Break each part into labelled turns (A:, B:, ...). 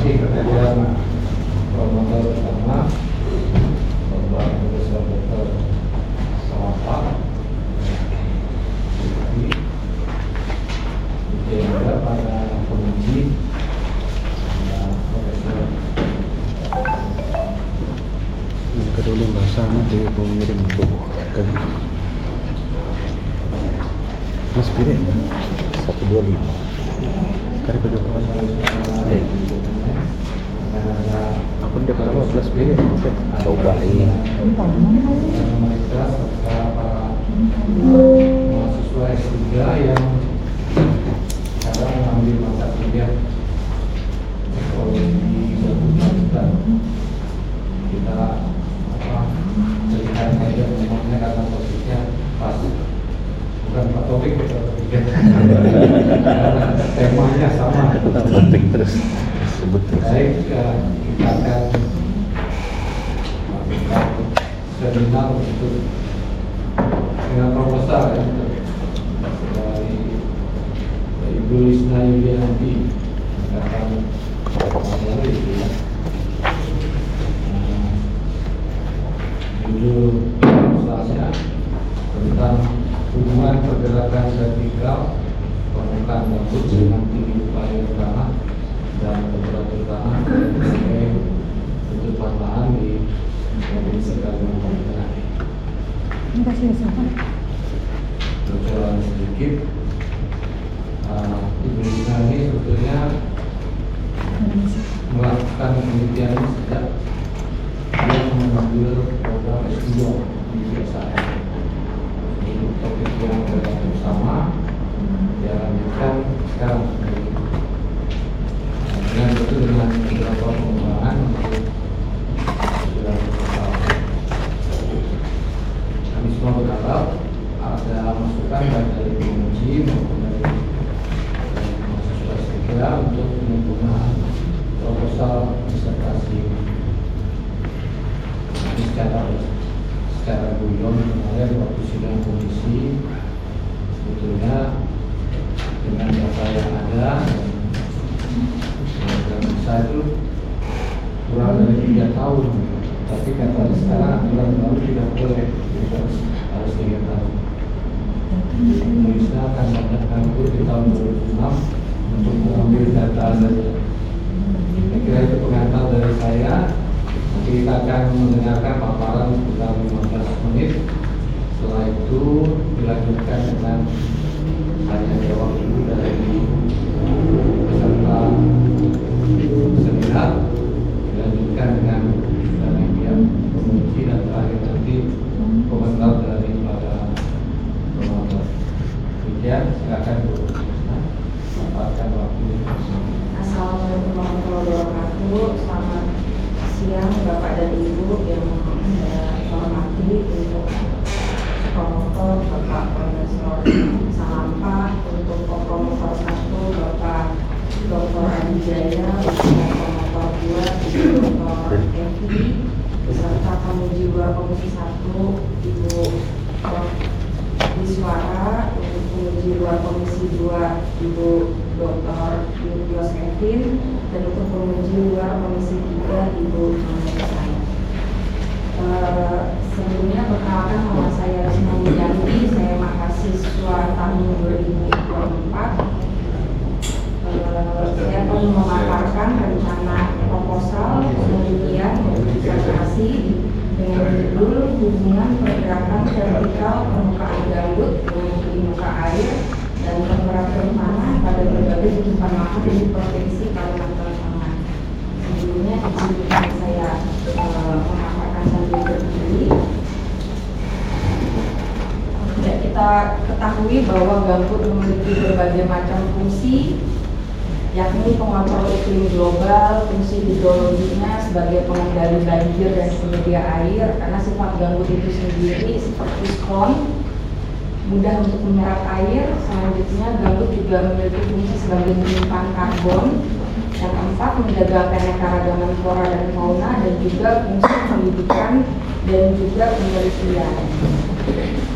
A: kasih kepada promotor utama Bapak Profesor Dr. Salapa, juga pada penguji Profesor.
B: Yang kedua bahasanya dia pengirim tubuh ke Mas Piring 125 Kari pada kawan aku dia berapa plus Piring coba ini
A: Mereka serta para mahasiswa S3 yang sekarang mengambil mata kuliah ekologi berkelanjutan. Kita lihat saja memangnya karena topiknya pas, bukan Pak Topik temanya sama,
B: topik terus sebut terus.
A: Baik, kita akan seminar untuk dengan proposal ya, dari Ibu Lisna Yulianti akan mengenai itu ya. Judul proposalnya tentang hubungan pergerakan vertikal permukaan gambut dengan tinggi upaya tanah dan temperatur tanah sebagai tutupan lahan di Provinsi Kalimantan Tengah.
C: Terima kasih, Ustaz.
A: Bocoran sedikit, Ibu Lisna ini sebetulnya melakukan penelitian sejak dia mengambil program S2 di USAID. Ini topik yang relatif sama, dia lanjutkan sekarang dengan betul dengan beberapa pengembangan untuk sudah total. Kami semua berharap ada masukan baik dari penguji maupun dari mahasiswa S3 untuk penyempurnaan proposal disertasi secara guyon kemarin waktu sidang komisi. Sebetulnya dengan data yang ada dan bisa itu kurang dari 3 tahun, tapi kata sekarang aturan baru tidak boleh, jadi harus 3 tahun. Indonesia akan mengadakan di tahun 2006 untuk mengambil data saja. Saya kira itu pengantar dari saya. Nanti kita akan mendengarkan paparan sekitar 15 menit. Setelah itu dilanjutkan dengan tanya jawab dulu dari peserta seminar, dilanjutkan dengan dari pihak penguji dan terakhir nanti komentar dari para promotor. Demikian, silakan Bu. Manfaatkan waktu.
C: Assalamualaikum warahmatullahi wabarakatuh. Selamat siang Bapak dan Ibu yang saya hormati, untuk promotor Bapak Profesor Salapa, untuk promotor 1 Bapak Dr. Adi Jaya, untuk promotor 2 Dr. Evi, beserta penguji 2 Komisi 1 Ibu Prof. Wiswara, untuk penguji 2 Komisi 2 Ibu Dr. Yus Kevin, dan untuk penguji 2 Komisi 3 Ibu Saya. Sebelumnya perkenalkan, nama saya Lisna Yulianti, saya mahasiswa tahun 2024. Saya akan memaparkan rencana proposal penelitian disertasi dengan judul hubungan pergerakan vertikal permukaan gambut dengan tinggi muka air dan temperatur tanah pada berbagai tutupan lahan di Provinsi Kalimantan Tengah. Sebelumnya izinkan saya memaparkan sambil berdiri. Ya, kita ketahui bahwa gambut memiliki berbagai macam fungsi, yakni pengontrol iklim global, fungsi hidrologinya sebagai pengendali banjir dan penyedia air, karena sifat gambut itu sendiri seperti spons, mudah untuk menyerap air. Selanjutnya, gambut juga memiliki fungsi sebagai penyimpan karbon. Yang keempat, menjaga keanekaragaman flora dan fauna, dan juga fungsi pendidikan dan juga penelitian.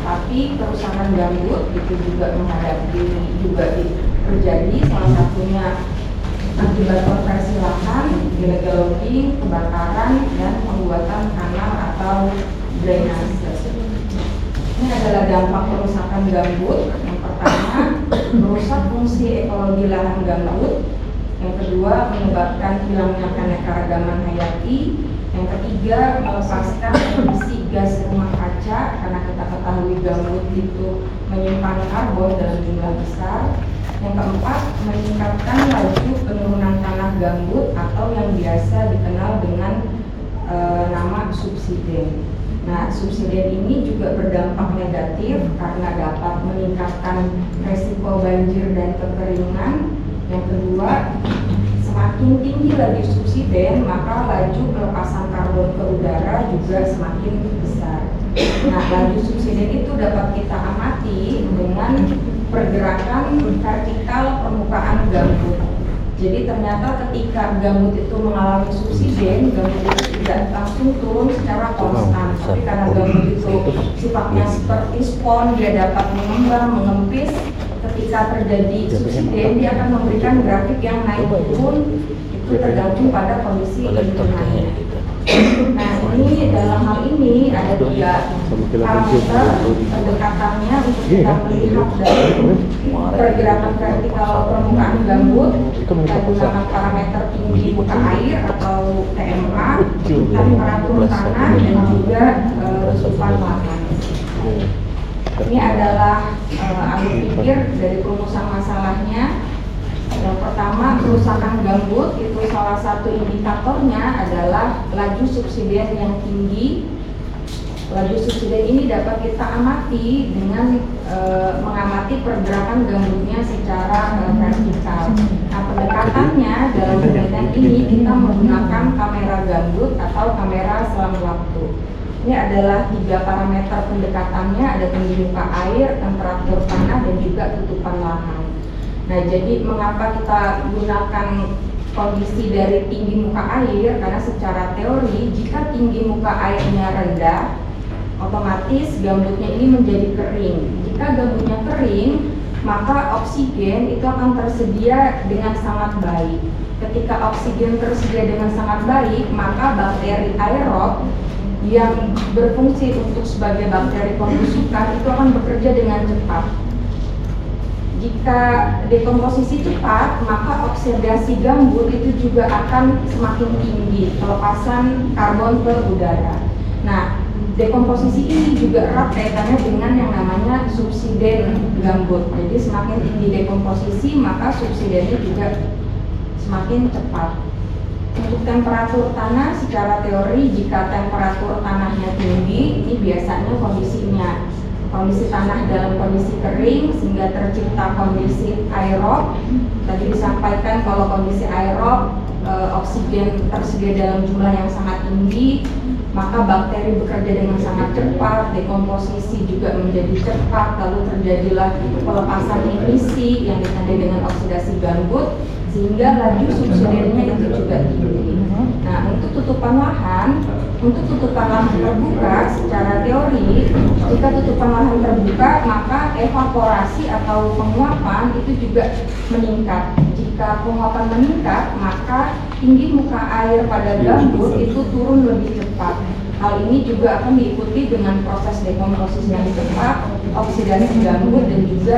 C: Tapi kerusakan gambut itu juga terjadi, salah satunya akibat konversi lahan, illegal logging, kebakaran, dan pembuatan kanal atau drainase. Ini adalah dampak kerusakan gambut. Yang pertama, merusak fungsi ekologi lahan gambut. Yang kedua, menyebabkan hilangnya keanekaragaman hayati. Yang ketiga, melepaskan emisi gas rumah kaca karena kita ketahui gambut itu menyimpan karbon dalam jumlah besar. Yang keempat, meningkatkan laju penurunan tanah gambut atau yang biasa dikenal dengan nama subsiden. Nah, subsiden ini juga berdampak negatif karena dapat meningkatkan resiko banjir dan kekeringan. Yang kedua, semakin tinggi laju subsiden, maka laju pelepasan karbon ke udara juga semakin besar. Nah, laju subsiden itu dapat kita amati dengan pergerakan vertikal permukaan gambut. Jadi ternyata ketika gambut itu mengalami subsiden, gambut itu tidak langsung turun secara konstan. Tapi karena gambut itu sifatnya seperti spons, dia dapat mengembang, mengempis. Ketika terjadi subsiden, dia akan memberikan grafik yang naik turun, itu tergantung pada kondisi lingkungannya. Nah, ini dalam hal ini ada 3 parameter pendekatannya untuk kita melihat dari pergerakan vertikal permukaan gambut. Kita menggunakan parameter tinggi muka air atau TMA, temperatur tanah, dan juga tutupan lahan. Ini adalah alur pikir dari perumusan masalahnya. Yang pertama, kerusakan gambut itu salah satu indikatornya adalah laju subsiden yang tinggi. Laju subsiden ini dapat kita amati dengan mengamati pergerakan gambutnya secara vertikal. Nah, pendekatannya dalam penelitian ini kita menggunakan kamera gambut atau kamera selang waktu. Ini adalah 3 parameter pendekatannya, ada tinggi muka air, temperatur tanah, dan juga tutupan lahan. Nah, jadi mengapa kita gunakan kondisi dari tinggi muka air? Karena secara teori, jika tinggi muka airnya rendah, otomatis gambutnya ini menjadi kering. Jika gambutnya kering, maka oksigen itu akan tersedia dengan sangat baik. Ketika oksigen tersedia dengan sangat baik, maka bakteri aerob yang berfungsi untuk sebagai bakteri pembusukan itu akan bekerja dengan cepat. Jika dekomposisi cepat, maka oksidasi gambut itu juga akan semakin tinggi, pelepasan karbon ke udara. Nah, dekomposisi ini juga erat kaitannya dengan yang namanya subsiden gambut. Jadi semakin tinggi dekomposisi, maka subsidennya juga semakin cepat. Untuk temperatur tanah, secara teori jika temperatur tanahnya tinggi, ini biasanya kondisi tanah dalam kondisi kering sehingga tercipta kondisi aerob. Tadi disampaikan kalau kondisi aerob, oksigen tersedia dalam jumlah yang sangat tinggi, maka bakteri bekerja dengan sangat cepat, dekomposisi juga menjadi cepat, lalu terjadilah pelepasan emisi yang ditandai dengan oksidasi gambut, sehingga laju subsidennya itu juga tinggi. Nah, untuk tutupan lahan terbuka secara teori, jika tutupan lahan terbuka, maka evaporasi atau penguapan itu juga meningkat. Jika penguapan meningkat, maka tinggi muka air pada gambut itu turun lebih cepat. Hal ini juga akan diikuti dengan proses dekomposisi yang cepat, oksidasi gambut, dan juga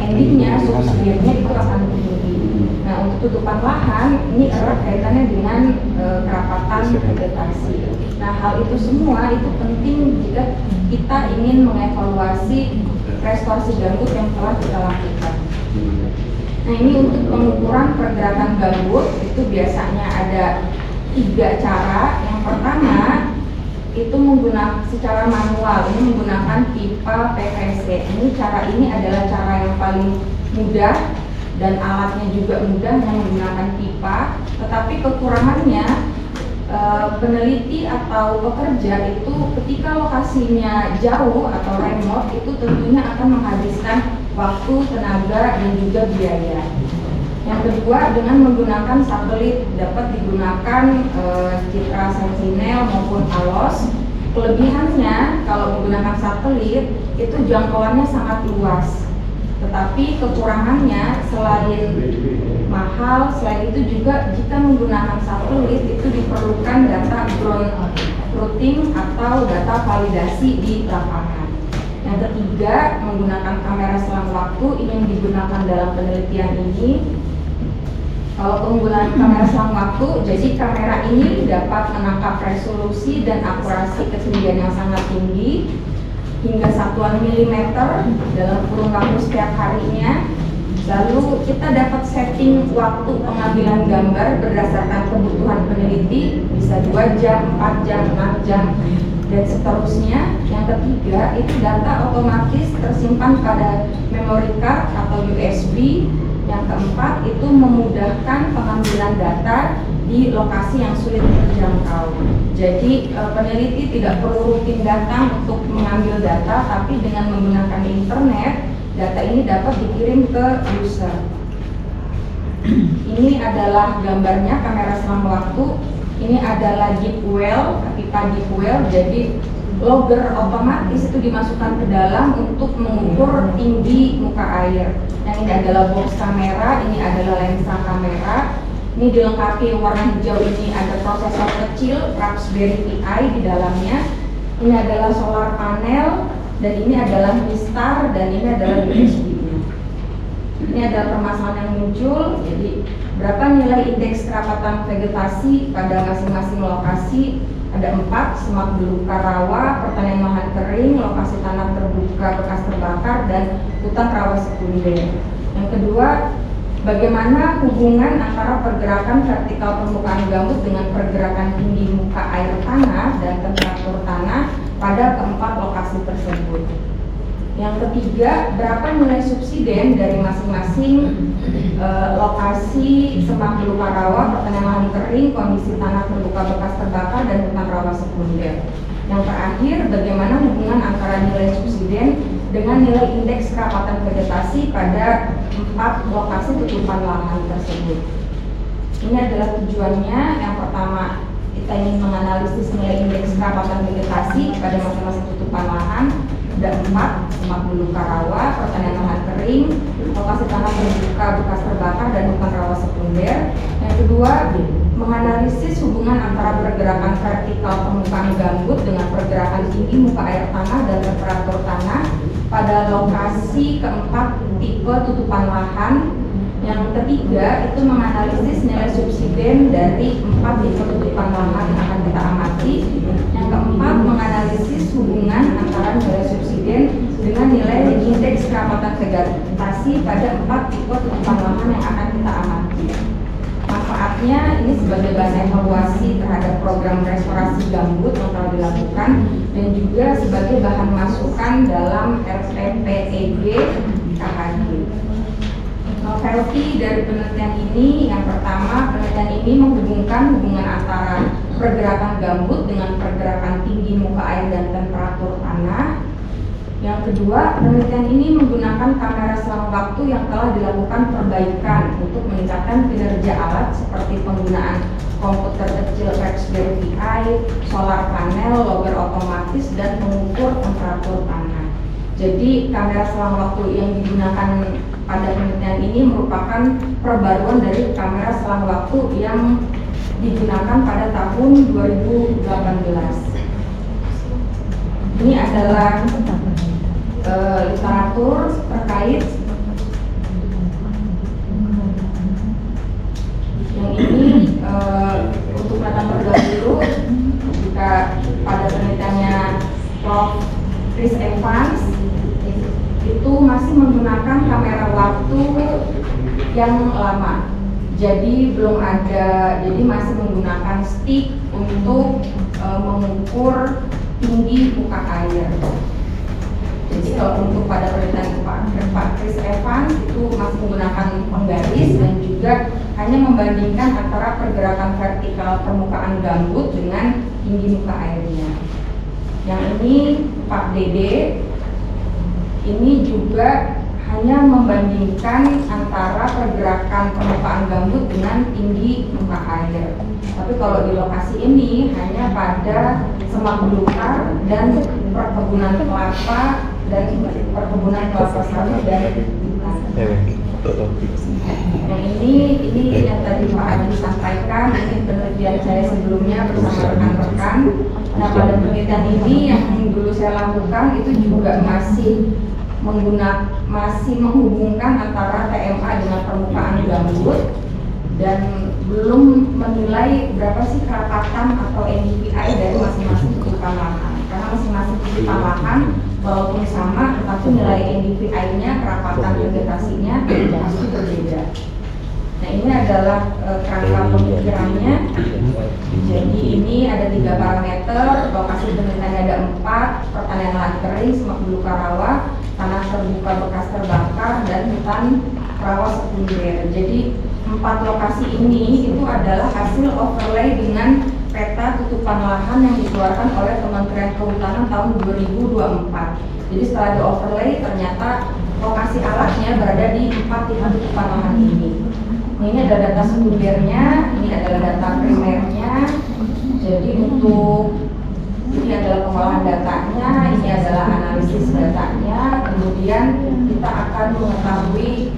C: endingnya subsidennya itu akan tinggi. Nah, untuk tutupan lahan ini erat kaitannya dengan kerapatan vegetasi. Nah, hal itu semua itu penting jika kita ingin mengevaluasi restorasi gambut yang telah kita lakukan. Nah, ini untuk pengukuran pergerakan gambut itu biasanya ada 3 cara. Yang pertama itu menggunakan secara manual, ini menggunakan pipa PVC. Cara ini adalah cara yang paling mudah dan alatnya juga mudah yang menggunakan pipa, tetapi kekurangannya peneliti atau pekerja itu ketika lokasinya jauh atau remote itu tentunya akan menghabiskan waktu, tenaga, dan juga biaya. Yang kedua, dengan menggunakan satelit dapat digunakan Citra Sentinel maupun ALOS. Kelebihannya kalau menggunakan satelit itu jangkauannya sangat luas. Tetapi kekurangannya selain mahal, selain itu juga jika menggunakan satelit itu diperlukan data ground truthing atau data validasi di lapangan. Yang ketiga, menggunakan kamera selang waktu. Ini yang digunakan dalam penelitian ini. Kalau penggunaan kamera selang waktu, jadi kamera ini dapat menangkap resolusi dan akurasi ketinggian yang sangat tinggi hingga satuan milimeter dalam kurun waktu setiap harinya. Lalu kita dapat setting waktu pengambilan gambar berdasarkan kebutuhan peneliti, bisa 2 jam, 4 jam, 6 jam, dan seterusnya. Yang ketiga, itu data otomatis tersimpan pada memory card atau USB. Yang keempat, itu memudahkan pengambilan data di lokasi yang sulit terjangkau. Jadi peneliti tidak perlu rutin datang untuk mengambil data, tapi dengan menggunakan internet, data ini dapat dikirim ke user. Ini adalah gambarnya kamera selang waktu. Ini adalah deep well, pipa deep well. Jadi logger otomatis itu dimasukkan ke dalam untuk mengukur tinggi muka air. Yang ini adalah box kamera, ini adalah lensa kamera. Ini dilengkapi warna hijau, ini ada prosesor kecil Raspberry Pi di dalamnya. Ini adalah solar panel, dan ini adalah mistar, dan ini adalah USB-nya. Ini adalah permasalahan yang muncul. Jadi berapa nilai indeks kerapatan vegetasi pada masing-masing lokasi? Ada 4, semak belukar rawa, pertanian lahan kering, lokasi tanah terbuka bekas terbakar, dan hutan rawa sekunder. Yang kedua, bagaimana hubungan antara pergerakan vertikal permukaan gambut dengan pergerakan tinggi muka air tanah dan temperatur tanah pada keempat lokasi tersebut. Yang ketiga, berapa nilai subsiden dari masing-masing lokasi semak belukar rawa, pertanian lahan kering, kondisi tanah terbuka bekas terbakar, dan hutan rawa sekunder. Yang terakhir, bagaimana hubungan antara nilai subsiden dengan nilai indeks kerapatan vegetasi pada 4 lokasi tutupan lahan tersebut. Ini adalah tujuannya. Yang pertama, kita ingin menganalisis nilai indeks kerapatan vegetasi pada masing-masing tutupan lahan. Ada 4, semak belukar rawa, pertanian lahan kering, lokasi tanah terbuka bekas terbakar, dan hutan rawa sekunder. Yang kedua, menganalisis hubungan antara pergerakan vertikal permukaan gambut dengan pergerakan tinggi muka air tanah dan temperatur tanah pada lokasi keempat tipe tutupan lahan. Yang ketiga, itu menganalisis nilai subsiden dari 4 tipe tutupan lahan yang akan kita amati. Yang keempat, menganalisis hubungan antara nilai subsiden dengan nilai indeks kerapatan vegetasi pada 4 tipe tutupan lahan yang akan kita amati. Manfaatnya ini sebagai bahan evaluasi terhadap program restorasi gambut yang telah dilakukan, dan juga sebagai bahan masukan dalam RPPEG KHG. Novelty dari penelitian ini, yang pertama, penelitian ini menghubungkan hubungan antara pergerakan gambut dengan pergerakan tinggi muka air dan temperatur tanah. Yang kedua, penelitian ini menggunakan kamera selang waktu yang telah dilakukan perbaikan untuk meningkatkan kinerja alat seperti penggunaan komputer kecil Raspberry Pi, solar panel, logger otomatis, dan pengukur temperatur tanah. Jadi kamera selang waktu yang digunakan pada penelitian ini merupakan perbaruan dari kamera selang waktu yang digunakan pada tahun 2018. Ini adalah literatur terkait. Yang ini untuk datang terdahulu, jika pada penelitiannya Prof. Chris Evans itu masih menggunakan kamera waktu yang lama, jadi belum ada, jadi masih menggunakan stick untuk mengukur tinggi muka air. Jadi kalau untuk pada penelitian Pak Chris Evans itu masih menggunakan penggaris, dan juga hanya membandingkan antara pergerakan vertikal permukaan gambut dengan tinggi muka airnya. Yang ini Pak Dede, ini juga hanya membandingkan antara pergerakan permukaan gambut dengan tinggi muka air. Tapi kalau di lokasi ini hanya pada semak belukar dan perkebunan kelapa sawit dan Yang ini yang tadi Pak Adi sampaikan, ini penelitian saya sebelumnya bersama rekan-rekan. Nah, pada penelitian ini yang dulu saya lakukan itu juga masih menghubungkan antara TMA dengan permukaan gambut dan belum menilai berapa sih kerapatan atau NDVI dari masing-masing tutupan lahan. Karena masing-masing tutupan lahan walaupun sama, tetapi nilai NDVI-nya, kerapatan vegetasinya pasti berbeda. Nah, ini adalah kerangka pemikirannya. Jadi ini ada 3 parameter, lokasi penelitiannya ada 4, pertanian lahan kering, semak belukar rawa, tanah terbuka bekas terbakar, dan hutan rawa sekunder. Jadi 4 lokasi ini itu adalah hasil overlay dengan peta tutupan lahan yang dikeluarkan oleh Kementerian Kehutanan tahun 2024. Jadi setelah di overlay ternyata lokasi alatnya berada di 4 titik tutupan lahan ini. Ini adalah data sekundernya, ini adalah data primernya. Jadi untuk ini adalah pengolahan datanya, ini adalah analisis datanya. Kemudian kita akan mengetahui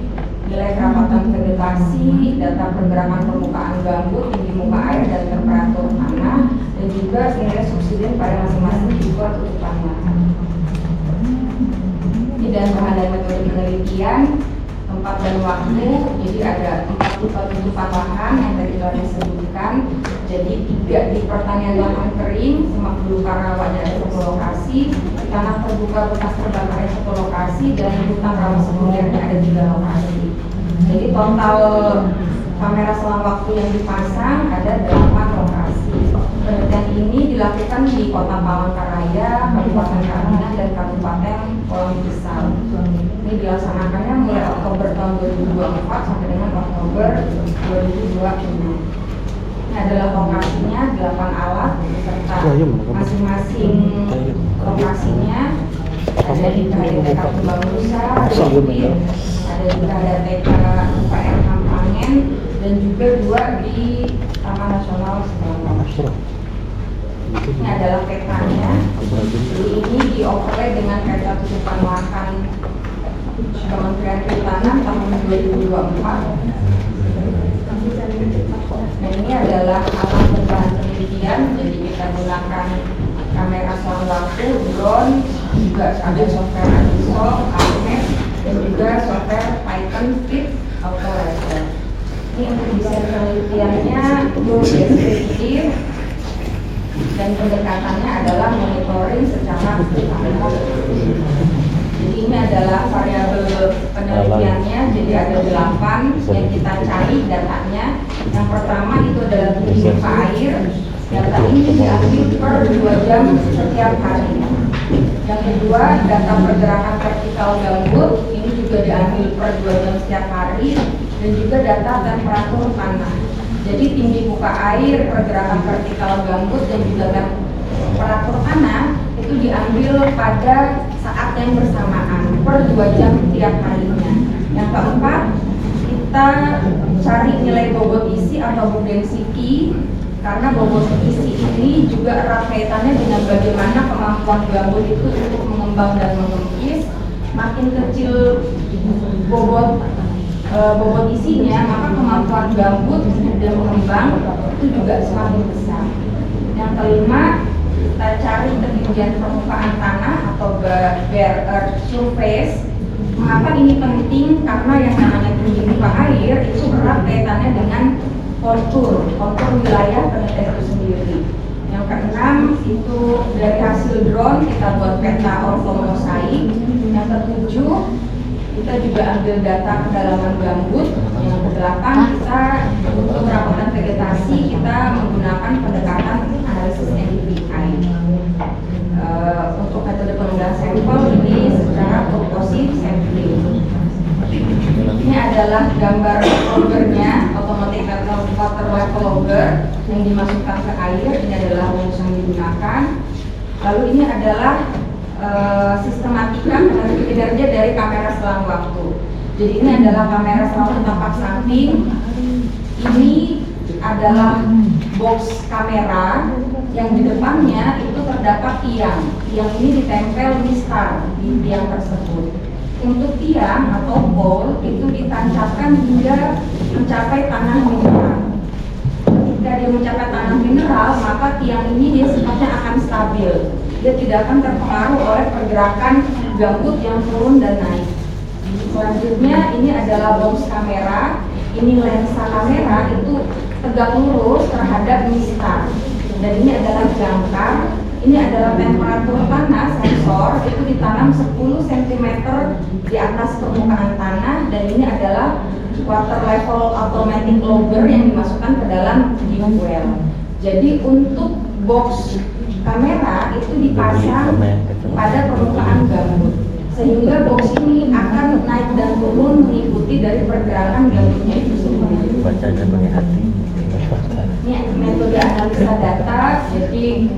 C: nilai kerapatan vegetasi, data pergerakan permukaan gambut, tinggi muka air dan temperatur tanah, dan juga nilai subsiden pada masing-masing tipe tutupan lahan. Ini dan bahan dan metode penelitian, tempat dan waktu. Jadi ada 4 tipe tutupan lahan yang tadi telah disebutkan. Jadi 3 di pertanian lahan kering, semak belukar rawanya ada 1 lokasi, tanah terbuka bekas terbakar ada 1 lokasi, dan hutan rawa sekundernya ada 3 lokasi. Jadi total kamera selang waktu yang dipasang ada 8 lokasi. Penelitian ini dilakukan di Kota Palangkaraya, Kabupaten Karangan, dan Kabupaten Kolam Besar. Ini dilaksanakannya mulai Oktober tahun 2024 sampai dengan Oktober 2026. Ini adalah lokasinya, 8 alat beserta masing-masing lokasinya. Ada di TK Kembang Nusa, ada juga ada TK UPR Kampangen, dan juga 2 di Taman Nasional Seberang. Ini adalah petanya. Jadi ini di overlay dengan peta tutupan lahan Kementerian Kehutanan tahun 2024. Nah, ini adalah alat dan bahan penelitian. Jadi kita gunakan kamera selang waktu, drone, juga ada software Anisol, Arnes, dan juga software Python Fit Autoracer. Ini untuk desain penelitiannya itu deskriptif dan pendekatannya adalah monitoring secara kamera. Jadi ini adalah variabel penelitiannya. Jadi ada 8 yang kita cari datanya. Yang pertama itu adalah tinggi muka air. Data ini diambil per 2 jam setiap hari. Yang kedua, data pergerakan vertikal gambut. Ini juga diambil per 2 jam setiap hari. Dan juga data temperatur tanah. Jadi tinggi muka air, pergerakan vertikal gambut, dan juga temperatur tanah itu diambil pada saat yang bersamaan per 2 jam tiap harinya. Yang keempat, kita cari nilai bobot isi atau bobot density, karena bobot isi ini juga erat kaitannya dengan bagaimana kemampuan gambut itu untuk mengembang dan mengempis. Makin kecil bobot isinya, maka kemampuan gambut dan mengembang itu juga semakin besar. Yang kelima, kita cari ketinggian permukaan tanah atau bare earth surface. Mengapa ini penting? Karena yang namanya tinggi muka air itu erat kaitannya dengan kontur wilayah penelitian itu sendiri. Yang keenam itu dari hasil drone kita buat peta ortomosaik. Yang ketujuh kita juga ambil data kedalaman gambut. Yang kedelapan kita untuk perawatan vegetasi kita menggunakan pendekatan analisis NDVI. Untuk metode pengambilan sampel ini secara purposive sampling. Ini adalah gambar loggernya, automatic water level logger yang dimasukkan ke air. Ini adalah rumus yang digunakan. Lalu ini adalah sistematika kinerja dari kamera selang waktu. Jadi ini adalah kamera selang waktu tampak samping. Ini adalah box kamera yang di depannya itu terdapat tiang. Tiang ini ditempel di star di tiang tersebut. untuk tiang atau pole itu ditancapkan hingga mencapai tanah mineral. Ketika dia mencapai tanah mineral, maka tiang ini dia sifatnya akan stabil. Dia tidak akan terpengaruh oleh pergerakan gambut yang turun dan naik. Selanjutnya ini adalah box kamera. Ini lensa kamera itu tegak lurus terhadap mistar. Dan ini adalah jangkar. Ini adalah temperatur tanah sensor itu ditanam 10 cm di atas permukaan tanah, dan ini adalah water level automatic logger yang dimasukkan ke dalam deep well. Jadi untuk box kamera itu dipasang pada permukaan gambut, sehingga box ini akan naik dan turun mengikuti dari pergerakan gambutnya itu sendiri.
B: Bacanya pakai hati.
C: Ini metode analisa data. Jadi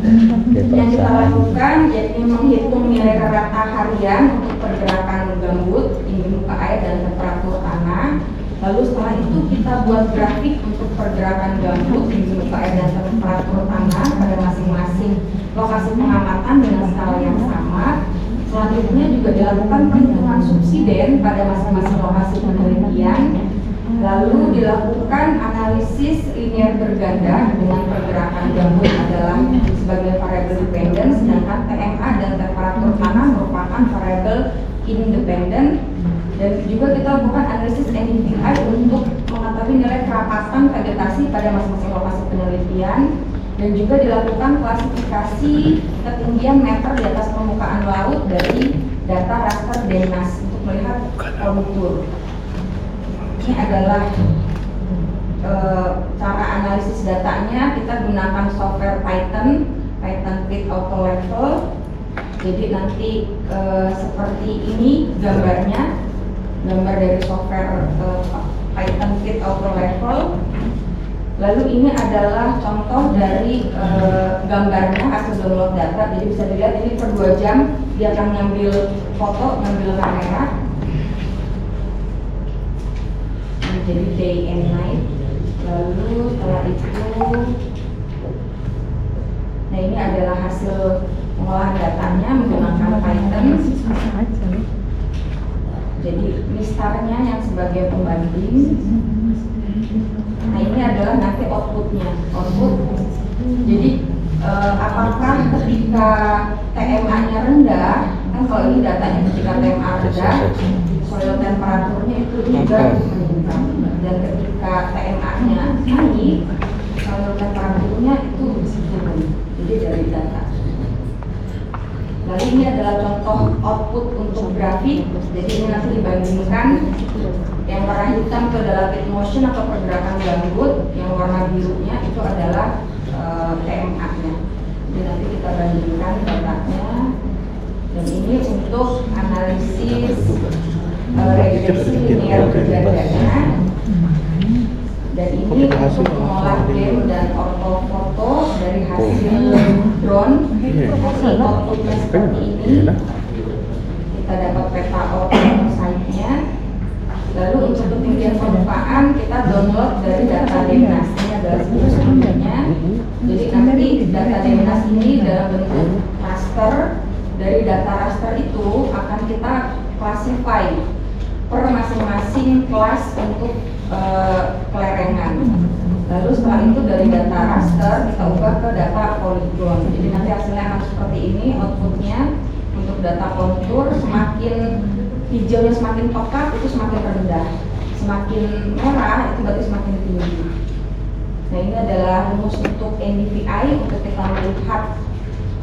C: yang kita lakukan yaitu menghitung nilai rata harian untuk pergerakan gambut, tinggi muka air dan temperatur tanah. Lalu setelah itu kita buat grafik untuk pergerakan gambut, tinggi muka air dan temperatur tanah pada masing-masing lokasi pengamatan dengan skala yang sama. Selanjutnya juga dilakukan perhitungan subsiden pada masing-masing lokasi penelitian. Lalu dilakukan analisis linear berganda dengan pergerakan gambut adalah sebagai variabel dependen, sedangkan TMA dan temperatur tanah merupakan variabel independen. Dan juga kita lakukan analisis NDVI untuk mengetahui nilai kerapatan vegetasi pada masing-masing lokasi penelitian. Dan juga dilakukan klasifikasi ketinggian meter di atas permukaan laut dari data raster DENAS untuk melihat kontur. Ini adalah cara analisis datanya. Kita gunakan software Python Pit Auto Level. Jadi nanti seperti ini gambarnya, gambar dari software Python Pit Auto Level. Lalu ini adalah contoh dari gambarnya hasil download data. Jadi bisa dilihat ini per 2 jam dia akan ngambil foto, ngambil kamera. Jadi day and night. Lalu setelah itu, nah ini adalah hasil pengolahan datanya menggunakan Python. Jadi mistarnya yang sebagai pembanding. Nah ini adalah nanti outputnya. Jadi apakah ketika TMA-nya rendah, kan kalau ini datanya ketika TMA rendah, soil temperaturnya itu juga meningkat, dan ketika TMA-nya naik, soil temperaturnya itu turun. Jadi dari data. Lalu ini adalah contoh output untuk grafik. Jadi ini nanti dibandingkan. Yang warna hitam itu adalah pit motion atau pergerakan gambut, yang warna birunya itu adalah TMA-nya. Jadi nanti kita bandingkan datanya. Dan ini untuk analisis regresi linear bergandanya. Dan ini untuk mengolah game dan ortofoto dari hasil drone. Hasil outputnya seperti ini. Kita dapat peta site-nya. Lalu untuk ketinggian permukaan kita download dari data DENAS. Ini adalah sebelumnya. Jadi nanti data DENAS ini dalam bentuk raster. Dari data raster itu akan kita classify per masing-masing kelas untuk kelerengan. Lalu setelah itu dari data raster kita ubah ke data polygon. Jadi nanti hasilnya akan seperti ini outputnya. Untuk data kontur, semakin hijaunya semakin pekat itu semakin rendah, semakin merah itu berarti semakin tinggi. Nah ini adalah rumus untuk NDVI untuk kita melihat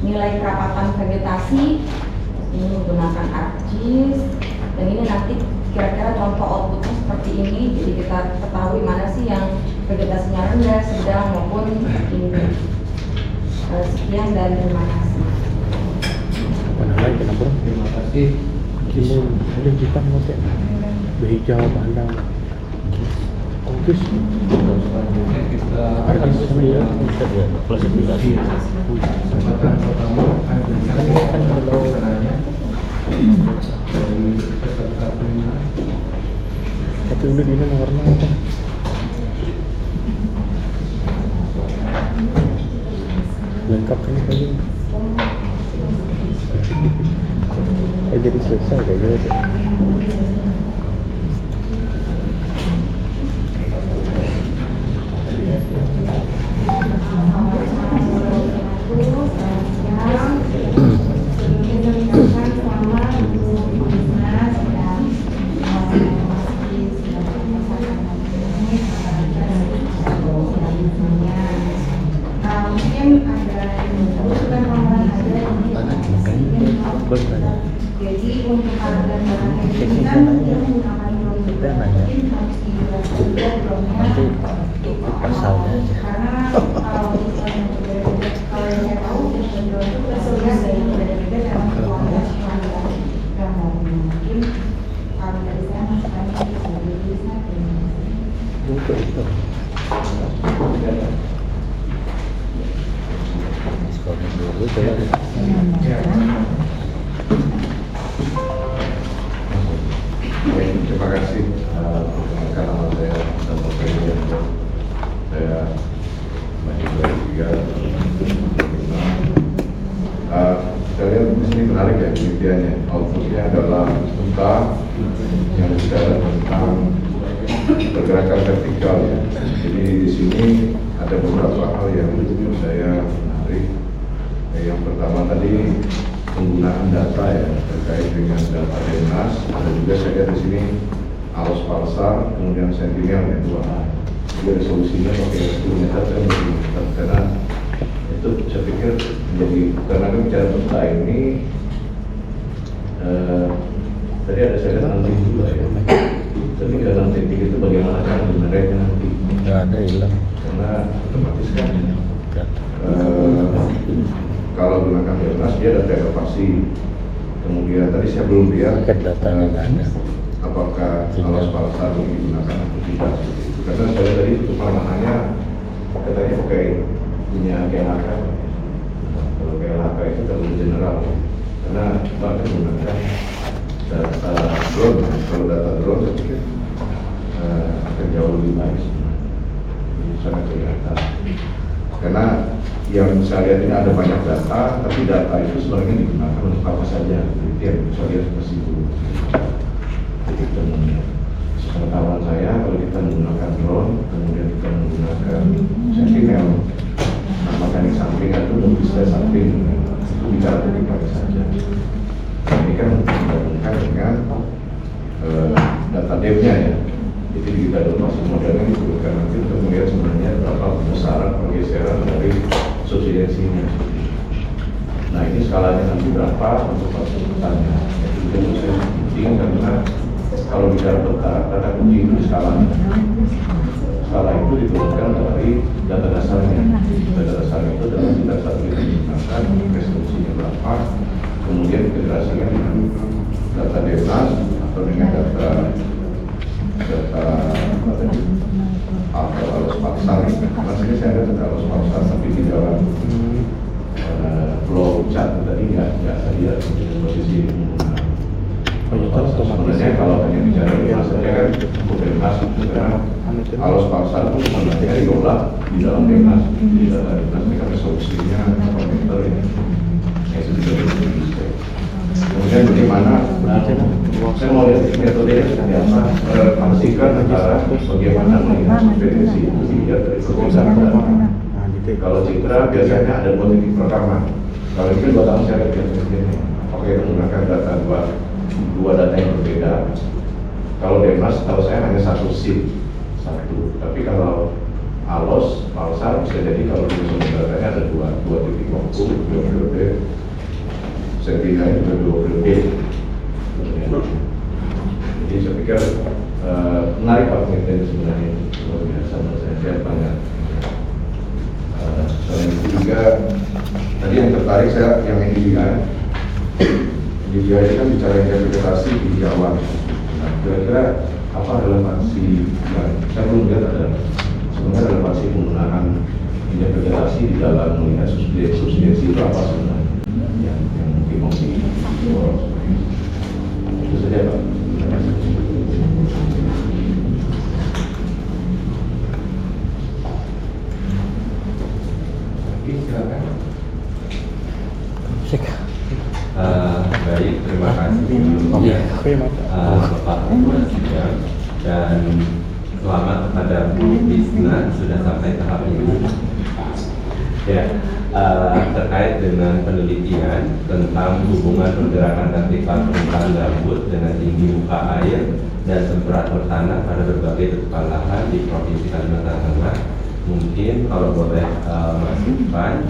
C: nilai kerapatan vegetasi. Ini menggunakan ArcGIS, dan ini nanti kira-kira contoh outputnya seperti ini. Jadi kita ketahui mana sih yang vegetasinya rendah, sedang maupun tinggi. Sekian dan terima kasih.
A: Terima kasih.
B: Kimun, ada kita ngotek berhijau pandang. Otis.
A: Selanjutnya kita
B: Akan sama ya, bisa ya klasifikasi.
A: kesempatan pertama akan berikan pelaksananya dari peserta seminar.
B: Tapi udah ini warna apa? Lengkap kan ini. jadi selesai kayak gitu.
C: Jadi untuk harga barang yang kan dia menggunakan drone juga, mungkin harus dijelaskan juga drone-nya
B: pasalnya aja.
C: karena kalau misalnya kalau yang saya tahu drone itu hasilnya dari beda-beda dalam kualitas dan mungkin kalau dari saya masukannya bisa bisa
B: Untuk itu. Sekolah dulu coba.
D: Terima kasih perkenalkan nama saya dan Presiden. Saya Mahindra juga. Saya lihat di sini menarik ya penelitiannya. Outputnya adalah tentang yang bicara tentang pergerakan vertikal ya. Jadi di sini ada beberapa hal yang menurut saya menarik. Yang pertama tadi penggunaan data ya terkait dengan data Denmas. Ada juga saya lihat di sini arus palsar, kemudian sentinel ya dua hal. Jadi resolusinya pakai 10 meter karena itu saya pikir menjadi karena kami bicara peta ini tadi ada saya lihat nanti juga ya. Tapi kalau nanti itu bagaimana cara menerapnya nanti?
B: Nggak ada hilang.
D: Karena otomatis kan kalau gunakan Denmas dia ada elevasi. Kemudian tadi saya belum lihat
B: Kan datanya nggak ada.
D: apakah alas palsar digunakan atau tidak. Karena saya tadi itu permahannya katanya pakai punya KLHK. Kalau KLHK itu terlalu general karena bahkan menggunakan data drone. Kalau data drone saya pikir akan jauh lebih baik sebenarnya. Sangat kelihatan. Karena yang saya lihat ini ada banyak data, tapi data itu sebenarnya digunakan untuk apa saja? Penelitian, saya lihat seperti itu. Jadi temunya, sepengetahuan saya kalau kita menggunakan drone, kemudian kita menggunakan sentinel, nah mekanik samping itu udah bisa samping, itu bicara dipakai saja. Ini kan menggabungkan dengan data depth-nya ya. Jadi kita adaptasi modelnya diperlukan nanti untuk melihat sebenarnya berapa besaran pergeseran dari subsidensinya. Nah ini skalanya nanti berapa untuk pasukannya. Itu juga menurut saya penting karena kalau bicara peta, kata kunci itu skalanya. Skala itu diturunkan dari data dasarnya. Data dasarnya itu adalah kita satelit yang digunakan, resolusinya berapa, kemudian integrasinya dengan data Denmas atau dengan data arus palsar. Maksudnya saya ada tentang arus palsar tapi di dalam flow chat tadi nggak saya lihat posisi sebenarnya kalau hanya bicara Denmas saja kan cukup Denmas karena arus palsar itu sebenarnya diolah di dalam Denmas. Di dalam Denmas ini kan resolusinya meter ini itu juga bisa. Kemudian bagaimana saya mau lihat metode seperti apa pastikan antara bagaimana melihat subsidensi itu dilihat dari perbedaan data. Kalau citra biasanya ada dua titik perekaman. Kalau ini 2 tahun saya lihat ini oke menggunakan data dua data yang berbeda. Kalau Denmas tahu saya hanya satu sheet satu. Tapi kalau ALOS palsar bisa jadi kalau di sumber datanya ada dua titik waktu 2 periode. Sentinel juga 2 periode. Jadi saya pikir menarik Pak penelitian sebenarnya luar biasa menurut saya banyak. Selain itu juga tadi yang tertarik saya yang NVIDIA ini kan bicara interpretasi di Jawa. Nah, kira-kira apa relevansi yang saya belum lihat ada sebenarnya relevansi penggunaan interpretasi di dalam melihat subsidensi itu apa sebenarnya yang mungkin mau diborong itu saja Pak. Terima kasih.
A: Silakan.
B: Cek.
E: Baik, terima kasih
B: Oke, mata.
E: Bapak Ketua Sidang dan selamat kepada Bu Tisna sudah sampai tahap ini. Ya, terkait dengan penelitian tentang hubungan pergerakan vertikal permukaan gambut dengan tinggi muka air dan temperatur tanah pada berbagai tutupan lahan di Provinsi Kalimantan Tengah, mungkin kalau boleh masukan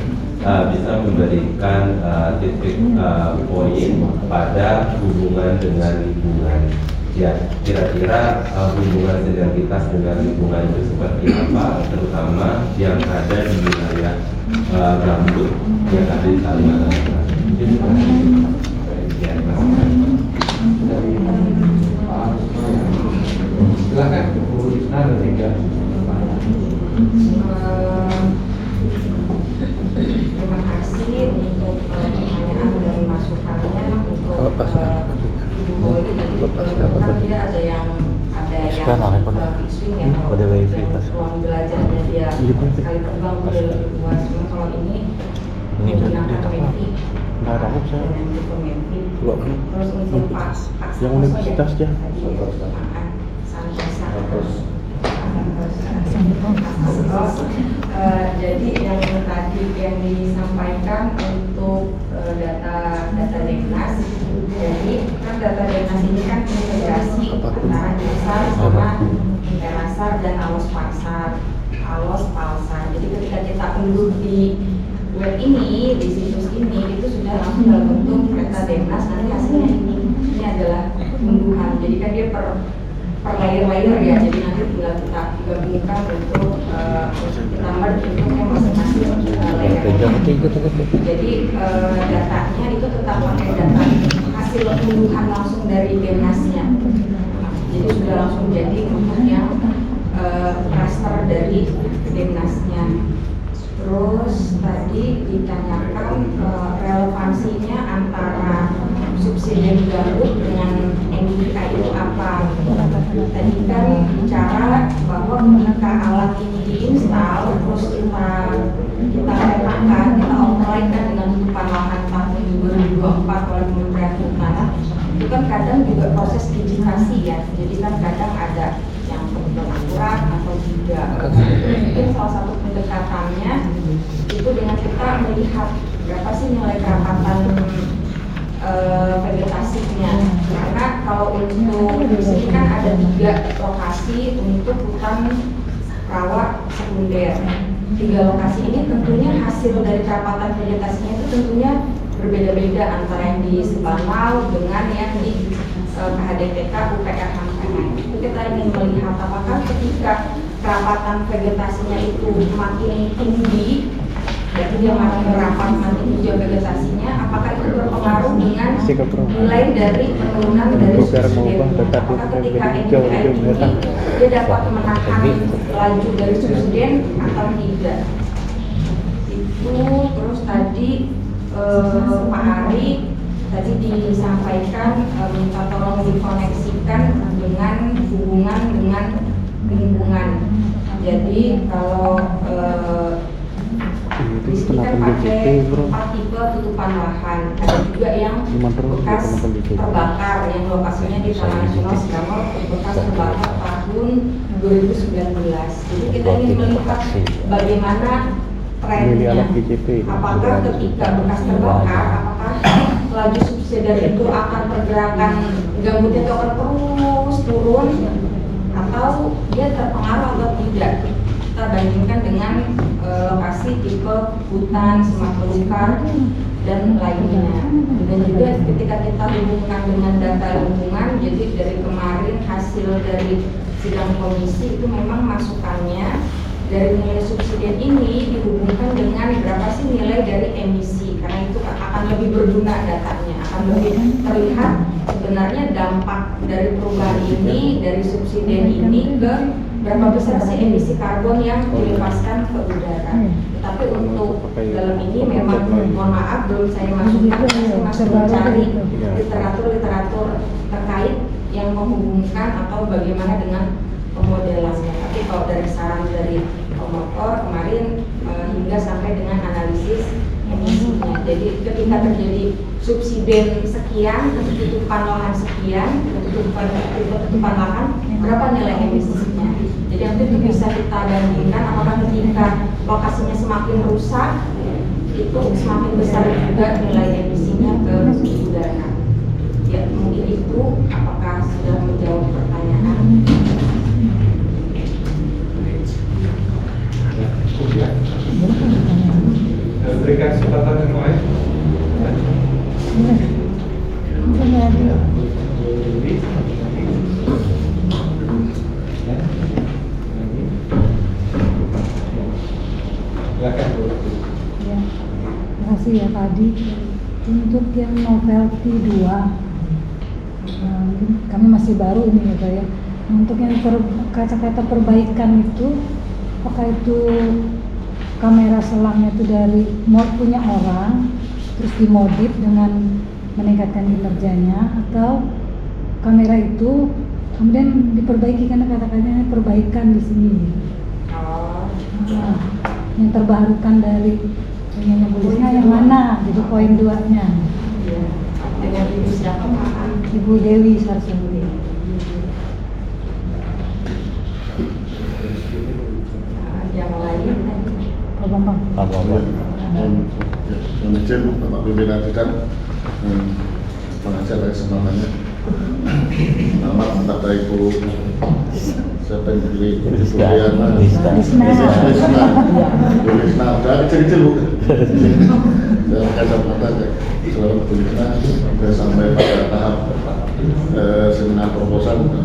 E: bisa memberikan titik poin pada hubungan dengan lingkungan. Ya, kira-kira hubungan sinergitas dengan lingkungan itu seperti apa, terutama yang ada di wilayah gambut yang ada di Kalimantan Tengah.
A: Dari Pak silakan Bu Risna dan tiga.
C: Terima kasih untuk pertanyaan dan masukannya untuk Ibu Boy. Kan dia ada yang swing ya,
B: Ada wifi pas.
C: ruang belajarnya dia sekali terbang udah lebih luas. Cuma kalau ini menggunakan wifi
B: Nggak ada apa saya. Dua kan.
C: Terus untuk Pak
B: Yang universitas ya.
C: Jadi yang tadi yang disampaikan untuk data Deknas, jadi kan data Deknas ini kan integrasi antara Desar sama Interasar dan Alos Palsar. Jadi ketika kita unduh di web ini, di situs ini, itu sudah langsung dalam bentuk data Deknas. Nanti hasilnya ini adalah unduhan. Jadi kan dia per layer ya, jadi nanti tinggal kita gabungkan untuk kita merge bentuknya masing-masing layer. Jadi datanya itu tetap pakai data hasil unduhan langsung dari Deknasnya. Jadi sudah langsung jadi bentuk yang raster dari Deknasnya. Terus tadi ditanyakan relevansinya antara subsidi gambut dengan NIK itu apa? Tadi kan bicara bahwa ketika alat ini diinstal, terus kita petakan, kita offline kan dengan tutupan lahan tahun 2024 oleh Kementerian Kehutanan, itu kan kadang juga proses digitasi ya. Jadi kan kadang ada yang kebetulan akurat atau tidak. Mungkin salah satu pendekatannya itu dengan kita melihat berapa sih nilai kerapatan vegetasinya. Karena kalau untuk di sini kan ada 3 lokasi untuk hutan rawa sekunder. 3 lokasi ini tentunya hasil dari kerapatan vegetasinya itu tentunya berbeda-beda antara yang di Sebanau dengan yang di KHDPK UPR Hampangan. Itu kita ingin melihat apakah ketika kerapatan vegetasinya itu makin tinggi, jadi dia makin rapat, makin hijau vegetasinya, apakah itu berpengaruh dengan nilai dari penurunan dari subsiden? Apakah ketika NPI tinggi dia dapat menahan laju dari subsiden atau tidak? Itu terus tadi Pak Ari tadi disampaikan minta tolong dikoneksikan dengan hubungan dengan lingkungan. Jadi kalau di sini kan pakai 4 tipe tutupan lahan. Ada juga yang bekas terbakar yang lokasinya di Taman Nasional Sidamel, bekas terbakar tahun 2019. Jadi kita ingin melihat bagaimana trennya. Apakah ketika bekas terbakar, apakah laju subsidi itu akan pergerakan gambutnya itu akan terus turun atau dia terpengaruh atau tidak? Kita bandingkan dengan lokasi tipe hutan, semak belukar dan lainnya. Dan juga ketika kita hubungkan dengan data lingkungan, jadi dari kemarin hasil dari sidang komisi itu memang masukannya dari nilai subsidi ini dihubungkan dengan berapa sih nilai dari emisi, karena itu akan lebih berguna datanya, akan lebih terlihat sebenarnya dampak dari perubahan ini, dari subsidi ini ke berapa besar sih emisi karbon yang dilepaskan ke udara. Tapi untuk dalam ini memang mohon maaf belum saya masukkan, saya masih mencari literatur terkait yang menghubungkan atau bagaimana dengan pemodelannya. Tapi kalau dari saran dari promotor kemarin hingga sampai dengan analisis emisinya. Jadi Jadi ketika terjadi subsiden sekian, ketutupan lahan sekian, ketutupan lahan, berapa nilai emisinya? Jadi nanti itu bisa kita bandingkan apakah ketika lokasinya semakin rusak itu semakin besar juga nilai emisinya ke udara. Ya mungkin itu apakah sudah menjawab pertanyaan?
A: Ya. Berikan kesempatan yang lain. Silakan Bu.
F: Ya, terima kasih ya tadi. Untuk yang novelty 2, kami masih baru ini ya Pak ya. Untuk yang kata-kata perbaikan itu, apakah itu kamera selangnya itu dari punya orang, terus dimodif dengan meningkatkan kinerjanya, atau kamera itu kemudian diperbaiki karena kata-katanya perbaikan di sini. Nah, yang terbarukan dari punyanya Bu Lisna yang mana? Jadi poin 2-nya.
C: Ya. Dengan Ibu siapa Pak?
F: Ibu Dewi Sarsudi.
C: Yang lain tadi.
F: Pak Bambang.
G: Mohon izin Bapak Pimpinan Sidang, terima kasih atas kesempatannya. Selamat kepada Ibu siapa yang dipilih Ibu Liana Lisna, udah kecil-kecil Bu. Saya kasih kesempatan ya. Selamat Bu Lisna sudah sampai pada tahap seminar proposal dan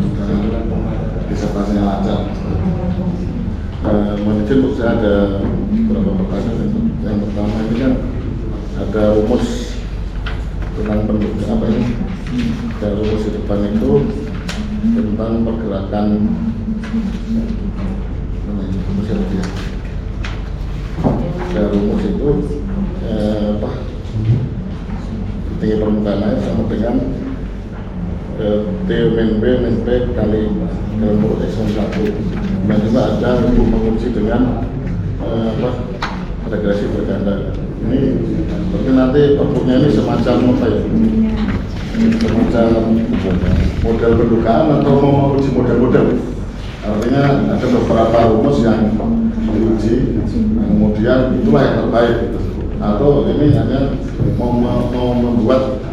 G: disertasinya lancar. Mohon izin Bu, saya ada beberapa pertanyaan. Yang pertama ini kan ada rumus tentang penduduk apa ini? Ada rumus di depan itu tentang pergerakan mana ini rumus ya? Ada rumus itu tinggi permukaan air sama dengan T min B min P kali dalam bentuk X 1. Dan juga ada menguji dengan regresi berganda. Ini berarti nanti perpuknya ini semacam apa ya? Semacam model pendugaan atau mau menguji model-model. Artinya ada beberapa rumus yang diuji, kemudian itulah yang terbaik. Atau ini hanya mau membuat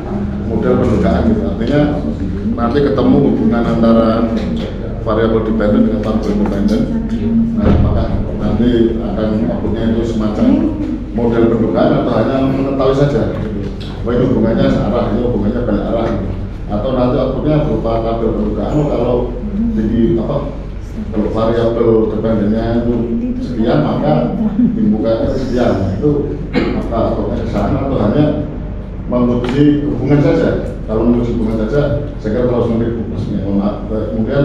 G: model pendugaan gitu. Artinya nanti ketemu hubungan antara variabel dependent dengan variabel independent. Nah, maka nanti akan outputnya itu semacam model pendugaan atau hanya mengetahui saja. Bahwa ini hubungannya searah, ini hubungannya balik arah. Atau nanti outputnya berupa tabel pendugaan. Kalau jadi apa? Kalau variabel dependennya itu sekian, maka dibuka sekian. Itu maka outputnya ke sana atau hanya menguji hubungan saja. Kalau menguji hubungan saja, saya kira terlalu sulit. Kemudian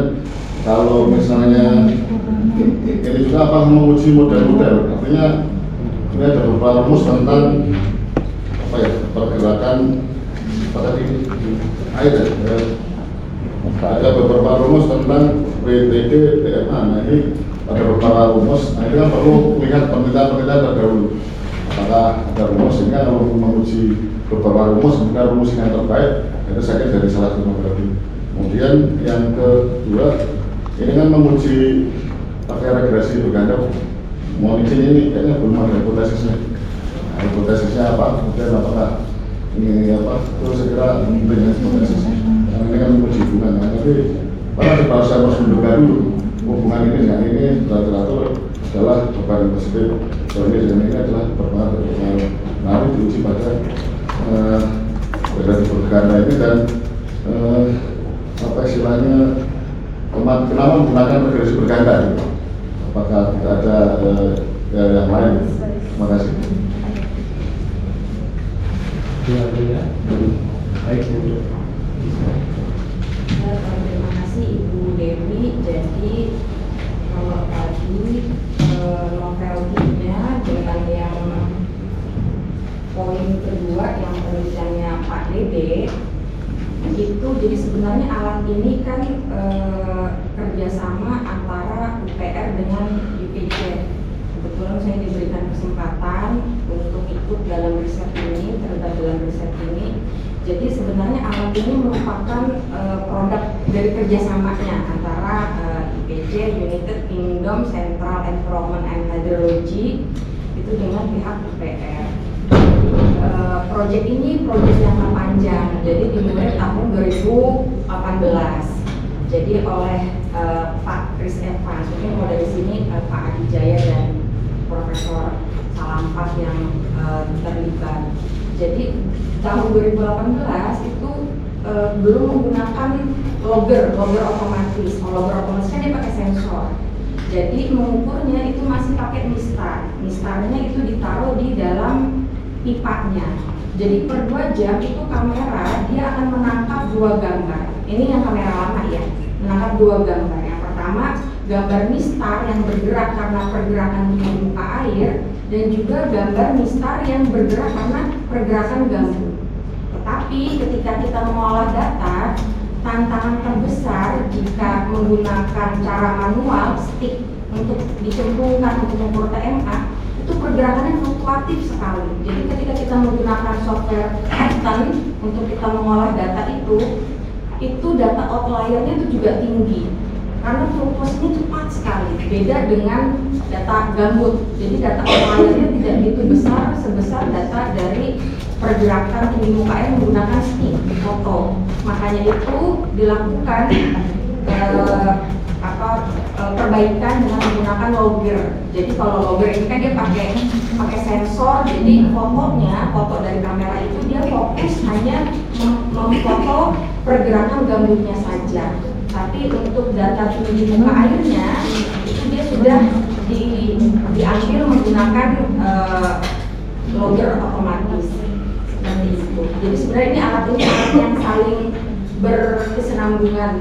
G: kalau misalnya ini juga apa menguji model-model, artinya ini ada beberapa rumus tentang apa ya pergerakan pada air. Ada beberapa rumus tentang WTD, DMA. Nah ini ada beberapa rumus. Nah ini kan perlu lihat penelitian terdahulu. Apakah ada rumus sehingga menguji beberapa rumus, kemudian rumus yang terbaik itu saya kira dari salah satu berarti. Kemudian yang kedua, ini kan menguji pakai regresi berganda. Mau izin ini kayaknya belum ada hipotesisnya. Nah, hipotesisnya apa? Kemudian apakah ini apa? Terus saya kira dengan hipotesis. Karena ini kan menguji hubungan. Nah, tapi pada bahasa harus menduga dulu hubungan ini dengan ini teratur adalah beban positif. Kalau ini dengan ini adalah berpengaruh. Nah, diuji pada regresi berganda ini dan apa istilahnya kenapa menggunakan regresi berganda gitu? Apakah tidak ada yang lain? Terima kasih.
A: Baik Bu.
C: Terima kasih Ibu Dewi. Jadi kalau tadi novelty-nya dengan yang poin kedua yang penelitiannya Pak Dede itu, jadi sebenarnya alat ini kan kerjasama antara UPR dengan UPJ. Kebetulan saya diberikan kesempatan untuk ikut dalam riset ini riset ini. Jadi sebenarnya alat ini merupakan produk dari kerjasamanya antara IPJ, United Kingdom Central Environment and Hydrology itu dengan pihak UPR. Proyek ini proyek jangka panjang, jadi dimulai tahun 2018. Jadi oleh Pak Chris Evans, mungkin kalau dari sini Pak Adi Jaya dan Profesor Salampat yang terlibat. Jadi tahun 2018 itu belum menggunakan logger otomatis. Kalau logger otomatis kan dia pakai sensor. Jadi mengukurnya itu masih pakai mistar. Mistarnya itu ditaruh di dalam pipanya. Jadi per 2 jam itu kamera dia akan menangkap 2 gambar. Ini yang kamera lama ya, menangkap 2 gambar. Yang pertama gambar mistar yang bergerak karena pergerakan di muka air, dan juga gambar mistar yang bergerak karena pergerakan gambut. Tetapi ketika kita mengolah data, tantangan terbesar jika menggunakan cara manual stick untuk dicemplungkan untuk mengukur TMA, itu pergerakannya fluktuatif sekali. Jadi ketika kita menggunakan software Python untuk kita mengolah data itu data outliernya itu juga tinggi karena fluktuasinya cepat sekali. Beda dengan data gambut. Jadi data outliernya tidak begitu besar sebesar data dari pergerakan tinggi muka air menggunakan stick foto. Makanya itu dilakukan perbaikan dengan menggunakan logger. Jadi kalau logger ini kan dia pakai sensor, jadi foto dari kamera itu dia fokus hanya memfoto pergerakan gambutnya saja. Tapi untuk data tinggi muka airnya itu dia sudah diambil menggunakan logger otomatis seperti itu. Jadi sebenarnya ini alat yang saling berkesinambungan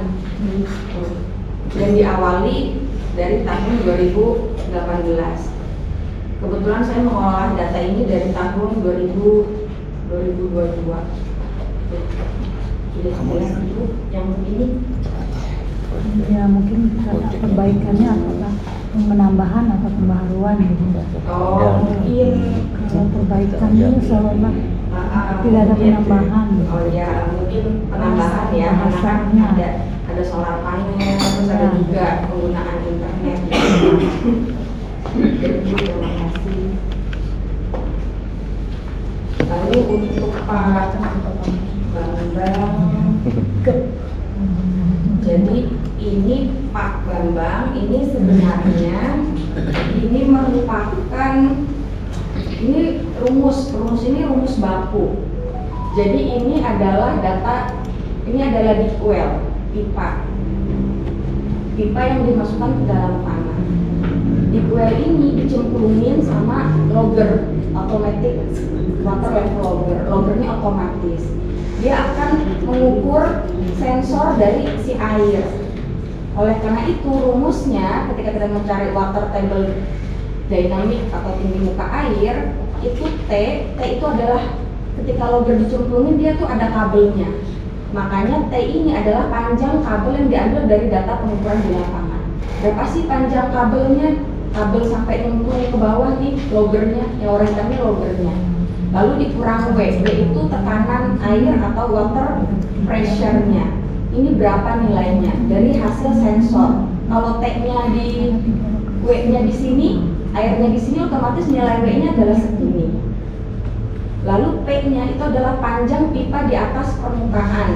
C: dan diawali dari tahun 2018. Kebetulan saya mengolah data ini dari tahun 2022. Sudah jelas itu yang ini.
F: Ya mungkin karena perbaikannya apakah penambahan atau pembaharuan gitu.
C: Oh mungkin
F: Kalau perbaikannya seolah tidak ada penambahan.
C: Oh ya mungkin penambahan ya, karena ada solar panel, terus ada juga penggunaan internet. Terima kasih. Lalu untuk Pak Bambang, jadi ini Pak Bambang ini sebenarnya ini merupakan rumus ini rumus baku. Jadi ini adalah deep well, pipa yang dimasukkan ke dalam tanah. Deep well ini dicemplungin sama logger, automatic water level logger. Loggernya otomatis. Dia akan mengukur sensor dari si air. Oleh karena itu rumusnya ketika kita mencari water table dynamic atau tinggi muka air, itu T itu adalah ketika logger dicemplungin dia tuh ada kabelnya. Makanya T ini adalah panjang kabel yang diambil dari data pengukuran di lapangan. Berapa sih panjang kabelnya? Kabel sampai nyemplung ke bawah nih loggernya, yang orientannya loggernya. Lalu dikurang W itu tekanan air atau water pressure-nya. Ini berapa nilainya? Dari hasil sensor. Kalau T-nya di W-nya di sini, airnya di sini, otomatis nilai W-nya adalah segini. Lalu P-nya itu adalah panjang pipa di atas permukaan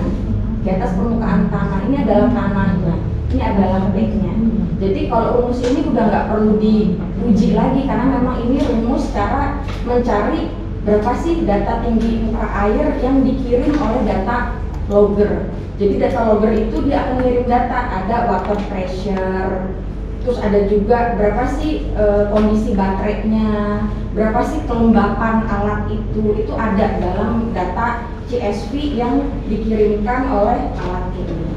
C: tanah. Ini adalah tanahnya. Ini adalah P-nya. Jadi kalau rumus ini udah nggak perlu diuji lagi karena memang ini rumus cara mencari berapa sih data tinggi muka air yang dikirim oleh data logger. Jadi data logger itu dia akan ngirim data, ada water pressure, terus ada juga berapa sih kondisi baterainya, berapa sih kelembapan alat itu ada dalam data CSV yang dikirimkan oleh alat ini.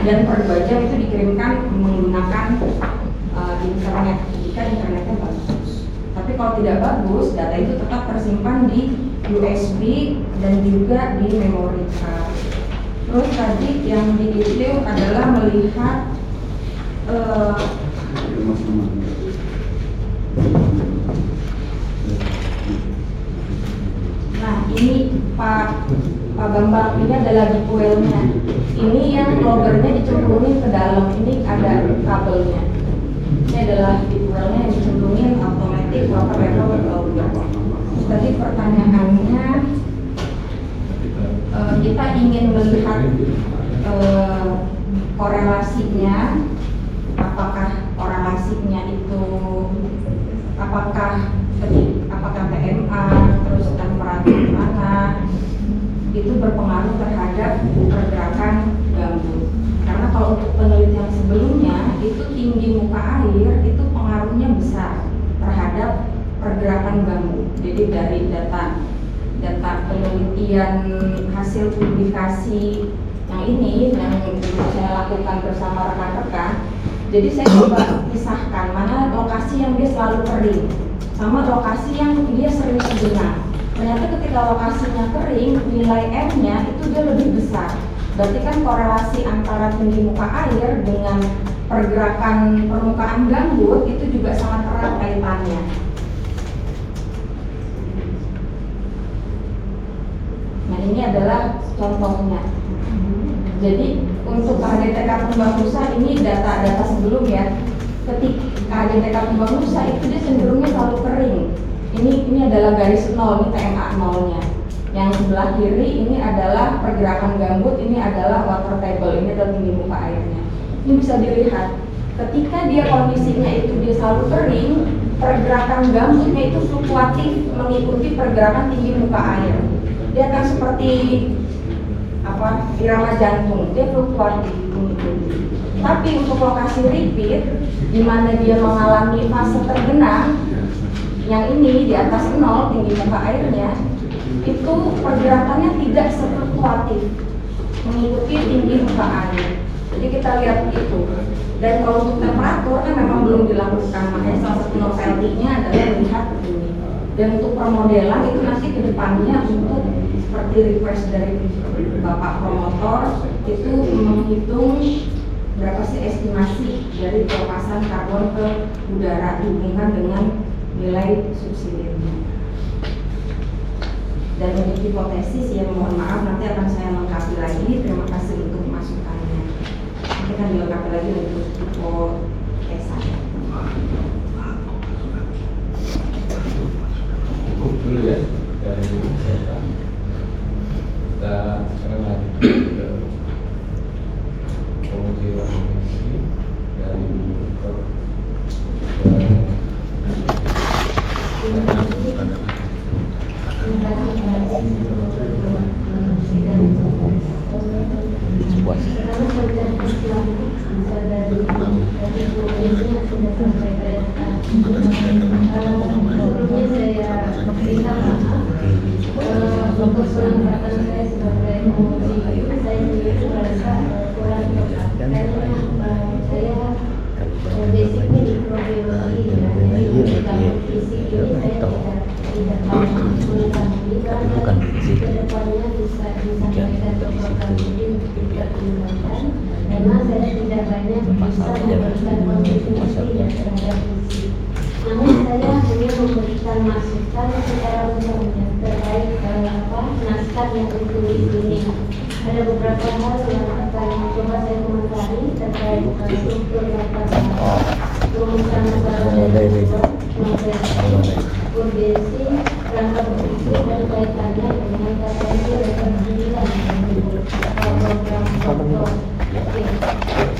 C: Dan per 2 jam itu dikirimkan menggunakan internet jika internetnya bagus. Tapi kalau tidak bagus, data itu tetap tersimpan di USB dan juga di memory card. Terus tadi yang detail adalah melihat nah ini Pak Pak Bambang, ini adalah deep well-nya. Ini yang loggernya dicemplungin ke dalam, ini ada kabelnya. Ini adalah deep well-nya yang dicemplungin automatic water level logger. Tadi pertanyaannya, kita ingin melihat korelasinya, apakah korelasinya itu apakah TMA terus temperatur tanah itu berpengaruh terhadap pergerakan gambut. Karena kalau untuk penelitian sebelumnya itu tinggi muka air itu pengaruhnya besar terhadap pergerakan gambut. Jadi dari data penelitian hasil publikasi yang ini yang saya lakukan bersama rekan-rekan, jadi saya coba pisahkan mana lokasi yang dia selalu kering sama lokasi yang dia sering tergenang. Ternyata ketika lokasinya kering, nilai M-nya itu dia lebih besar. Berarti kan korelasi antara tinggi muka air dengan pergerakan permukaan gambut itu juga sangat erat kaitannya. Nah, ini adalah contohnya. Jadi untuk KHDTK Tumbang Nusa ini data-data sebelum ya. Ketika KHDTK Tumbang Nusa itu dia cenderungnya selalu kering. Ini adalah garis 0, ini TMA 0-nya. Yang sebelah kiri ini adalah pergerakan gambut, ini adalah water table, ini adalah tinggi muka airnya. Ini bisa dilihat, ketika dia kondisinya itu dia selalu kering, pergerakan gambutnya itu fluktuatif mengikuti pergerakan tinggi muka air. Dia akan seperti irama jantung, dia fluktuatif mengikuti. Tapi untuk lokasi repeat, di mana dia mengalami fase tergenang, yang ini di atas 0 tinggi muka airnya, itu pergerakannya tidak sefluktuatif mengikuti tinggi muka air. Jadi kita lihat itu. Dan kalau untuk temperatur kan memang belum dilakukan, makanya salah satu novelty-nya adalah melihat ini. Dan untuk permodelan itu nanti kedepannya untuk seperti request dari Bapak promotor itu menghitung berapa sih estimasi dari pelepasan karbon ke udara dihubungkan dengan nilai subsidinya. Dan untuk hipotesis ya mohon maaf nanti akan saya lengkapi lagi. Terima kasih untuk masukannya. Nanti akan dilengkapi lagi untuk hipotesa.
A: Cukup dulu ya dari kita. Kita sekarang lanjut ke komisi dari
B: bukan fisik.
H: Karena saya tidak banyak bisa memberikan kontribusi terhadap fisik. Namun saya hanya memberikan masukan secara umum terkait naskah yang ditulis ini. Ada beberapa hal yang akan coba saya komentari terkait struktur data, rumusan masalah urgensi, rangka berpikir dan kaitannya dengan kategori level 9 program faktor.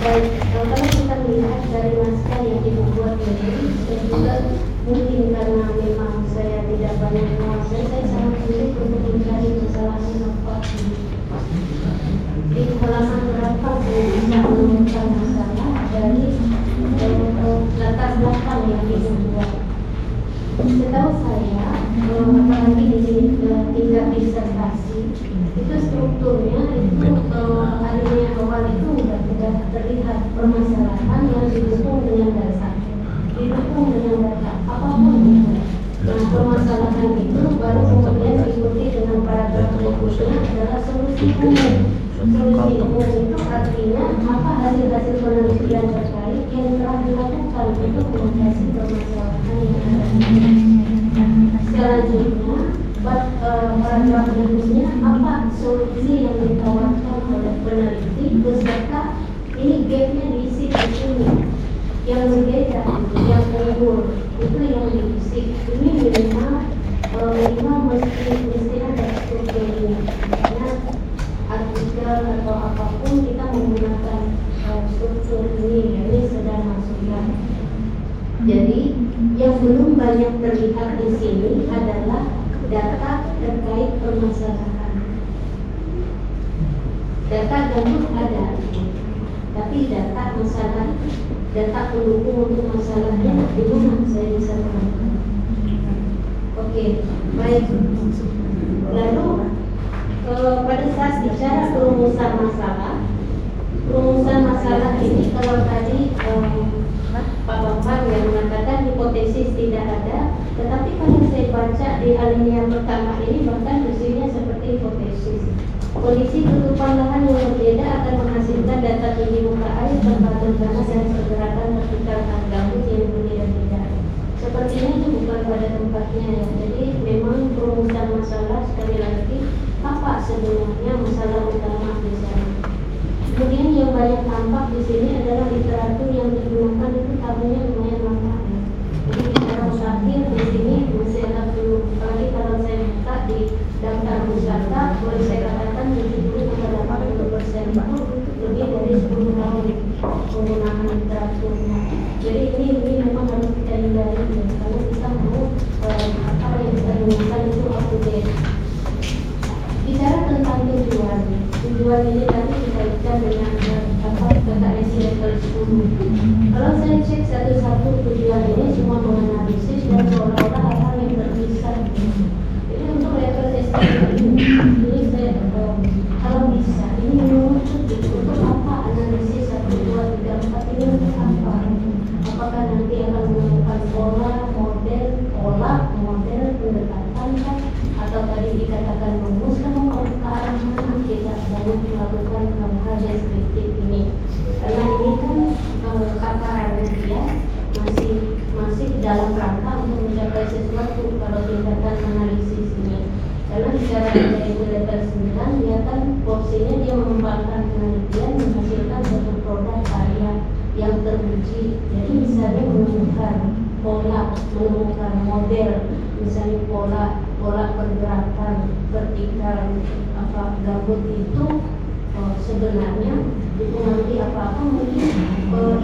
H: Dan kalau kita melihat dari naskah yang dibuat ini, dan juga mungkin karena memang saya tidak banyak menguasai, saya sangat sulit untuk mencari kesalahan apa. Di halaman berapa saya bisa menemukan masalah dari latar belakang yang dibuat. Setahu saya, apalagi di tingkat disertasi, itu strukturnya itu alinea awal itu sudah terlihat permasalahan yang didukung dengan data, apapun itu. Nah, permasalahan itu baru kemudian diikuti dengan paragraf berikutnya adalah solusi umum. Solusi umum itu artinya apa hasil-hasil penelitian terkait yang telah dilakukan untuk mengatasi permasalahan yang ada. Selanjutnya, paragraf berikutnya apa solusi yang ditawarkan oleh peneliti beserta ini gapnya diisi di sini yang berbeda, yang unggul itu yang diisi. Ini minimal mesti ada strukturnya, karena artikel atau apapun kita menggunakan struktur ini sedang masukkan. Jadi yang belum banyak terlihat di sini adalah data terkait permasalahan. Data gambut ada, tapi data masalah, data pendukung untuk masalahnya di mana saya bisa menemukan. Oke, baik. Lalu pada saat bicara perumusan masalah ini, kalau tadi Pak Bambang yang mengatakan hipotesis tidak ada, tetapi kalau saya baca di alinea pertama ini bahkan isinya seperti hipotesis. Kondisi tutupan lahan yang berbeda akan menghasilkan data tinggi muka air, tempatan tanah dan pergerakan vertikal gambut yang berbeda-beda. Sepertinya itu bukan pada tempatnya ya. Jadi memang perumusan masalah sekali lagi apa sebenarnya masalah utama di sana. Kemudian yang banyak tampak di sini adalah literatur yang digunakan itu tabunya lumayan lengkap ya. Jadi bicara terakhir di sini masih ada dulu, apalagi kalau saya buka di daftar wisata, boleh saya katakan 70-80% itu lebih dari 10 tahun penggunaan literaturnya. Jadi ini memang harus kita hindari ya, karena kita mau apa yang kita gunakan itu up to date. Bicara tentang tujuan ini tadi kita bicara dengan KKSI level 10. Kalau saya cek satu-satu tujuan ini semua menganalisis dan seolah-olah hal-hal yang terpisah. Jadi untuk level S3 ini saya kalau bisa ini menunjuk untuk apa analisis 1, 2, 3, 4 ini untuk apa? Apakah nanti akan menemukan pola model pendekatan kan? Atau tadi dikatakan rumus kan mau ke arah mana kita banyak melakukan hal-hal deskriptif ini, karena ini kan paparan dia masih dalam rangka untuk mencapai sesuatu kalau tingkatan analisis ini. Karena bicara dari level 9 dia kan porsinya dia mengembangkan penelitian menghasilkan satu produk karya yang teruji. Jadi misalnya menemukan pola, menemukan model, misalnya pola pergerakan vertikal gambut itu sebenarnya itu nanti apa mungkin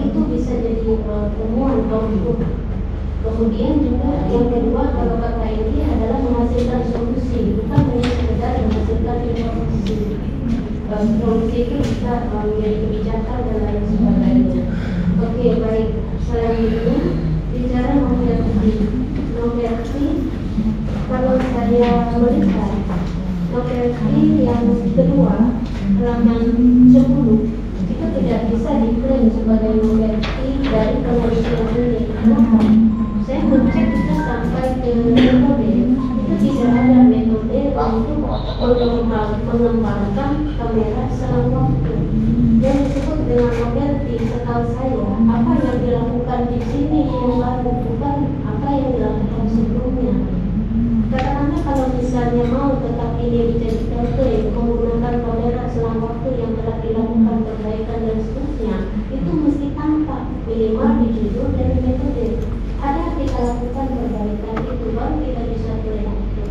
H: itu bisa jadi temuan output. Kemudian juga yang kedua kalau kata ini adalah menghasilkan solusi, bukan hanya sekedar menghasilkan informasi. Solusi itu bisa menjadi kebijakan dan lain sebagainya. Oke, baik. Selanjutnya bicara novelty. Kalau saya melihat novelty yang kedua halaman 10 itu tidak bisa diklaim sebagai novelty dari penelitian ini. Kenapa? Saya mengecek itu sampai ke metode, itu tidak ada metode untuk mengembangkan kamera selang waktu. Yang disebut dengan novelty setahu saya, apa yang dilakukan di sini yang baru, bukan apa yang dilakukan sebelumnya. Katakanlah kalau misalnya mau tetap ini dijadikan klaim menggunakan kamera selang waktu yang telah dilakukan perbaikan dan seterusnya, itu mesti tampak minimal di judul dan metode. Ada kita lakukan perbaikan itu baru kita bisa klaim itu.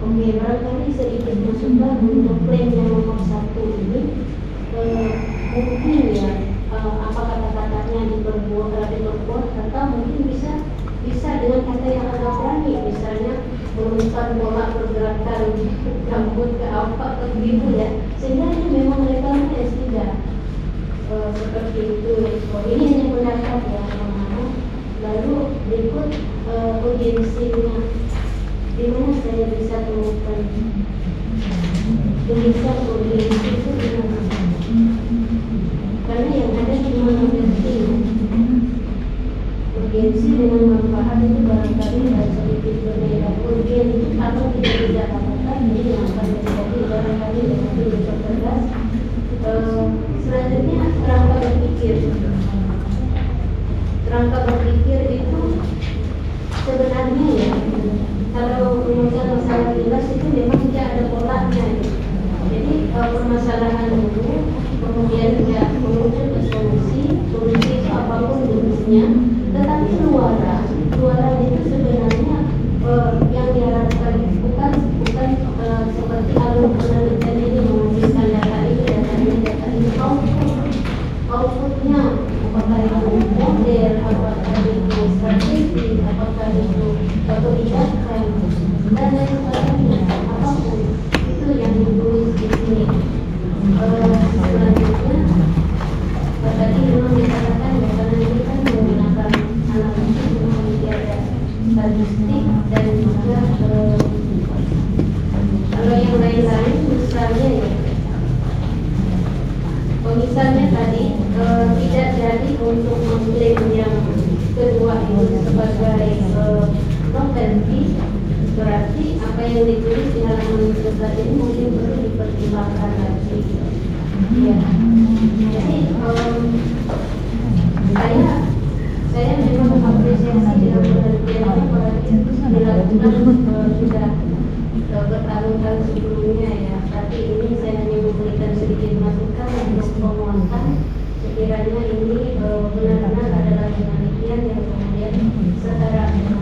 H: Oke, barangkali sedikit masukan untuk klaim yang nomor 1 ini mungkin ya apa kata-katanya diperbuat atau mungkin bisa dengan kata yang agak berani, misalnya menemukan pola pergerakan gambut ke apa ke begitu ya, sehingga ini memang levelnya S3 seperti itu. Ini hanya pendapat ya teman-teman. Lalu berikut urgensinya, di mana saya bisa temukan tulisan urgensi itu di mana? Karena yang ada cuma urgensi. Urgensi dengan manfaat itu barangkali sedikit berbeda. Urgen itu kalau tidak katakan ini yang akan terjadi barangkali lebih dipertegas. Selanjutnya kerangka berpikir. Kerangka berpikir itu sebenarnya ya, kalau menurut masalah jelas itu memang tidak ada polanya. permasalahan dulu, kemudian ya menuju ke solusi itu apapun jenisnya, tetapi luaran itu sebenarnya yang diharapkan bukan seperti alur penelitian ini menghasilkan data ini outputnya, apakah itu model, apakah itu strategi, apakah itu kebijakan dan lain sebagainya, apapun itu yang ditulis di sini. Selanjutnya tadi memang dikatakan bahwa ini kan menggunakan analisis kemudian ada statistik dan juga kalau yang lain-lain misalnya ya misalnya tadi tidak jadi untuk mengklaim yang kedua itu sebagai novelty, berarti apa yang ditulis di halaman tadi ini mungkin perlu dipertimbangkan lagi. Ya. Jadi saya memang mengapresiasi dengan penelitian yang dilakukan sudah bertahun-tahun sebelumnya ya. Tapi ini saya hanya memberikan sedikit masukan untuk penguatan. Sekiranya ini benar-benar adalah penelitian yang kemudian setara dengan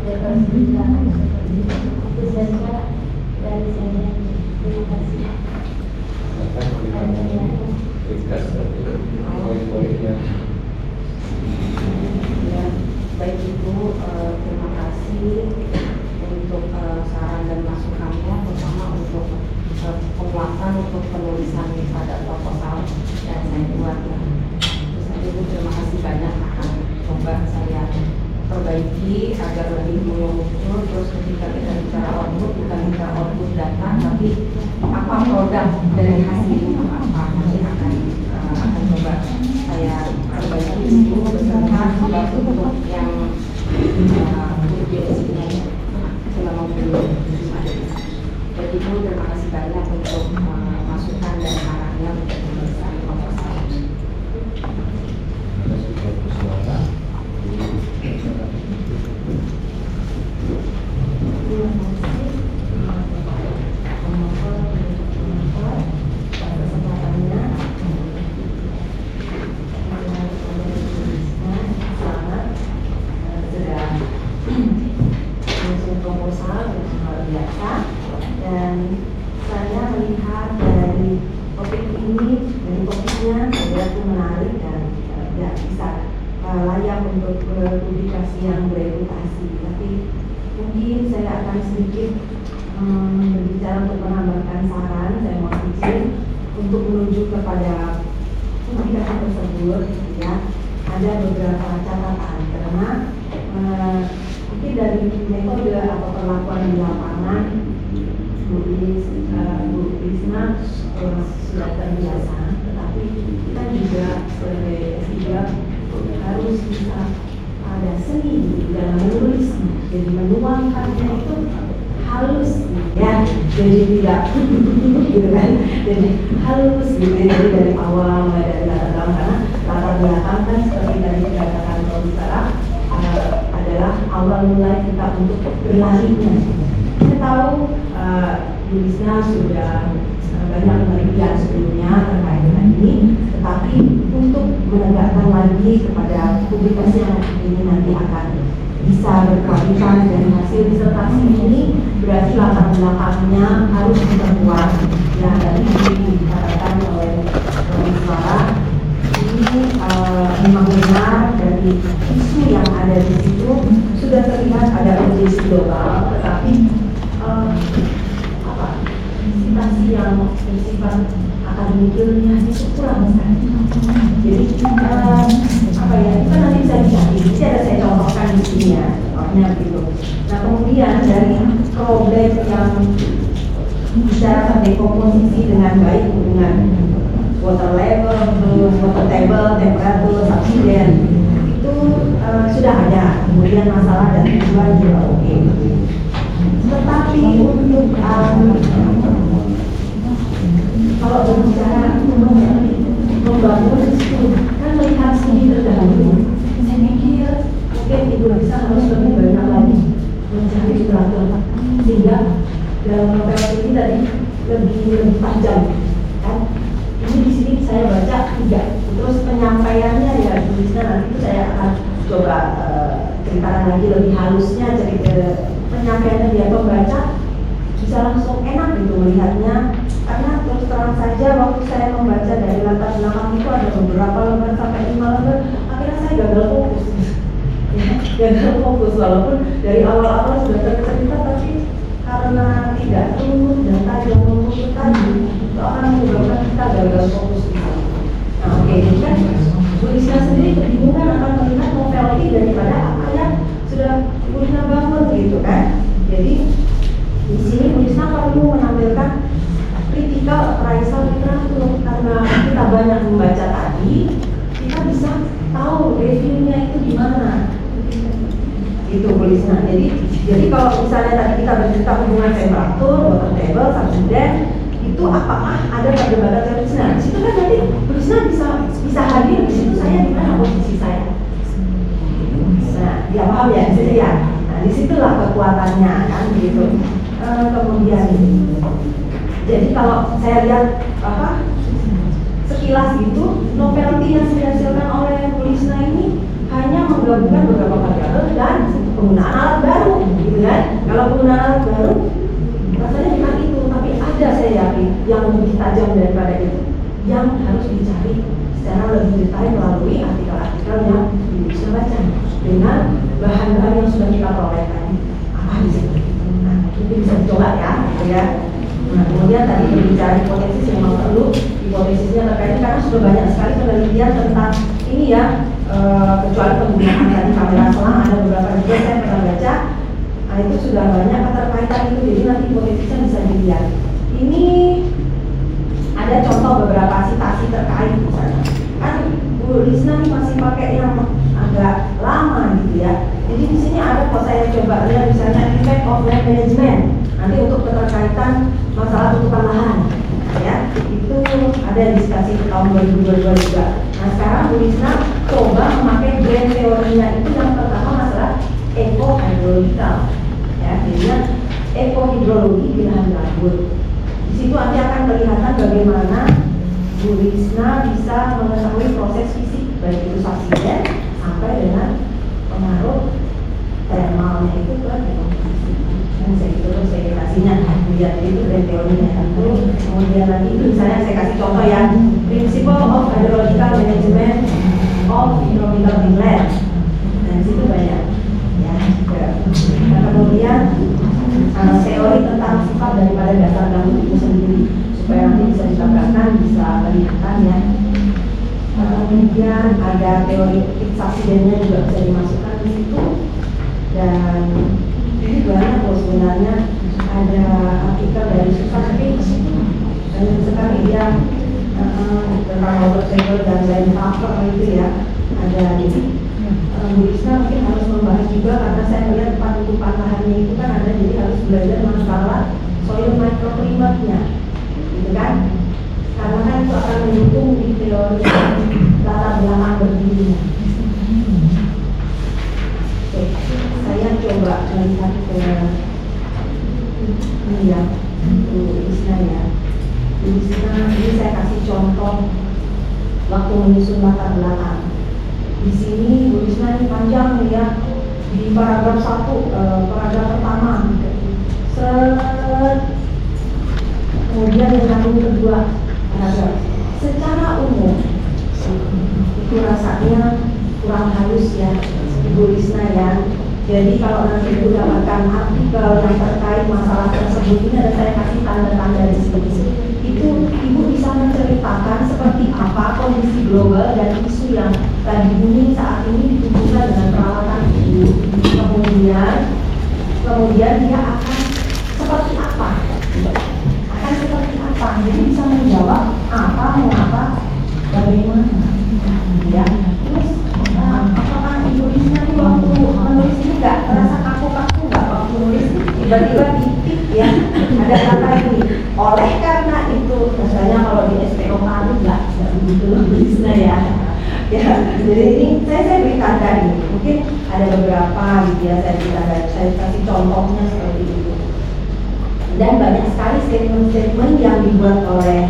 H: level 9 seperti itu saja dari saya. Terima kasih.
C: Ya, baik Ibu, terima kasih untuk saran dan masukannya, terutama untuk penguatan untuk penulisan pada proposal yang saya buat. Terus Ibu terima kasih banyak, akan coba saya perbaiki agar lebih muncul. Terus ketika kita bicara output, bukan bicara output data, tapi apa produk dari hasil itu apa, nanti akan coba saya perbaiki itu beserta untuk yang ujiannya selama belum ada. Jadi Ibu terima kasih banyak untuk masukan dan sarannya untuk penulisan proposal.
I: Dan saya melihat dari topik ini, dari topiknya saya itu menarik dan ya bisa layak untuk publikasi yang bereputasi. Tapi mungkin saya akan sedikit berbicara untuk menambahkan saran. Saya mau izin untuk menuju kepada publikasi tersebut. Ya, ada beberapa catatan karena mungkin dari metode atau perlakuan di lapangan Bu Risma sudah terbiasa, tetapi kita juga sebagai S3 harus bisa ada seni dalam menulis, jadi menuangkannya itu halus ya, jadi tidak gitu kan, jadi halus gitu, jadi dari awal dari latar belakang, karena latar belakang kan seperti tadi dikatakan Prof. Sarah adalah awal mulai kita untuk berlarinya. Saya tahu Yulisna sudah banyak penelitian sebelumnya terkait dengan ini, tetapi untuk menegakkan lagi kepada publikasi yang ini nanti akan bisa berkualitas dan hasil disertasi ini berarti latar belakangnya harus diperkuat. Yang tadi dikatakan oleh Prof. Sarah, ini memang benar dari isu yang ada di situ sudah terlihat ada urgensi global, tetapi situasi yang bersifat akademik ilmiah itu kurang sekali. Jadi apa ya, itu nanti bisa dicari. Jadi ada saya contohkan di sini ya, contohnya gitu. Nah kemudian dari problem yang bicara dekomposisi dengan baik dengan water level, water table, temperatur, subsiden itu sudah ada. Kemudian masalah dan tujuan juga oke. Tetapi untuk kalau berbicara membangun itu kan melihat sini terdahulu. Saya mikir mungkin Ibu bisa harus lebih banyak lagi mencari literatur sehingga dalam novel ini tadi lebih tajam lagi lebih halusnya cerita penyampaiannya dia pembaca bisa langsung enak gitu melihatnya, karena terus terang saja waktu saya membaca dari latar belakang itu ada beberapa lembar sampai 5 lembar, akhirnya saya gagal fokus. Gagal fokus walaupun dari awal-awal sudah tercerita, tapi karena tidak runut dan tajam menurut tadi itu akan menyebabkan kita gagal fokus. Nah oke, jadi kan Bu Risna sendiri kebingungan akan melihat novel ini daripada apa yang sudah Bu Risna bangun gitu kan. Jadi di sini Bu Risna perlu menampilkan critical appraisal literatur, karena kita banyak membaca tadi, kita bisa tahu reviewnya itu gimana. Itu Bu Risna. Jadi kalau misalnya tadi kita bercerita hubungan temperatur, water table, subsiden, itu apakah ada perdebatan teoris? Nah, di situ kan nanti Bu Risna bisa hadir. Di situ saya di mana posisi saya? Nah, dia paham ya, di situ ya. Nah, disitulah kekuatannya kan, begitu. Kemudian, jadi kalau saya lihat sekilas gitu, novelty yang dihasilkan oleh Bu Risna ini hanya menggabungkan beberapa variabel dan penggunaan alat baru, gitu kan? Kalau penggunaan alat baru, rasanya bukan itu, tapi ada saya yakin yang lebih tajam daripada itu, yang harus dicari secara lebih detail melalui artikel-artikel yang bisa baca dengan bahan-bahan yang sudah kita peroleh tadi. Apa di situ? Nah, itu bisa dicoba ya, gitu ya. Nah, kemudian tadi berbicara hipotesis yang memang perlu hipotesisnya terkait karena sudah banyak sekali penelitian tentang ini ya. Kecuali penggunaan tadi kamera selang, ada beberapa juga saya pernah baca. Nah, itu sudah banyak keterkaitan itu, jadi nanti hipotesisnya bisa dilihat. Ini ada contoh beberapa citasi terkait misalnya. Kan Bu Risna ini masih pakai yang agak lama gitu ya. Jadi di sini ada kok saya coba lihat misalnya effect of land management. Nanti untuk keterkaitan masalah tutupan lahan, ya itu ada diskusi di tahun 2022 juga. Nah sekarang Bu Risna coba memakai grand teorinya itu yang pertama masalah eco-hydrological, ya jadinya eco-hidrologi di lahan gambut. Di situ nanti akan kelihatan bagaimana Bu Risna bisa mengetahui proses fisik baik itu subsiden sampai dengan pengaruh thermalnya itu ke ekomposisi. Dan saya terus saya kasihnya lihat itu dari teorinya itu. Kemudian nanti itu misalnya saya kasih contoh ya, principle of hydrological management of hydrological inlet. Dan di situ banyak ya. Nah, kemudian teori tentang sifat daripada dasar gambut itu sendiri supaya nanti bisa ditambahkan, bisa kelihatan ya. Kemudian ada teori subsidennya juga bisa dimasukkan di situ. Dan ini banyak loh sebenarnya, ada artikel dari Susan Fitch banyak sekali dia tentang water table dan lain faktor itu ya. Ada jadi Bu Risna mungkin harus membahas juga karena saya melihat penutupan lahannya itu kan ada, jadi harus belajar masalah soil microclimatnya, gitu kan? Karena kan itu akan mendukung di teori latar belakang berdirinya. Oke, saya coba melihat ke ini ya, Bu Risna ya. Bu Risna ini saya kasih contoh waktu menyusun latar belakang. Di sini Bu Risna ini panjang nih ya, di paragraf 1, paragraf pertama, kemudian yang kedua paragraf. Secara umum itu rasanya kurang halus ya Bu Risna ya. Jadi kalau nanti Ibu dapatkan artikel yang terkait masalah tersebut, ini ada saya kasih tanda-tanda di sini. Itu Ibu bisa menceritakan seperti apa kondisi global dan isu yang tadi booming saat ini ditujukan dengan peralatan itu. Kemudian dia akan seperti apa? Akan seperti apa? Jadi bisa menjawab apa, mengapa, bagaimana. Ya. Terus apakah Ibu Risna ini waktu menulis ini nggak terasa kaku-kaku nggak waktu nulis? Tiba-tiba titik ya ada kata ini. Oleh karena itu, misalnya kalau di SPOK itu nggak begitu Bu Risna ya. Ya, jadi ini saya berikan tadi. Mungkin ada beberapa gitu ya, saya kasih contohnya seperti itu. Dan banyak sekali statement-statement yang dibuat oleh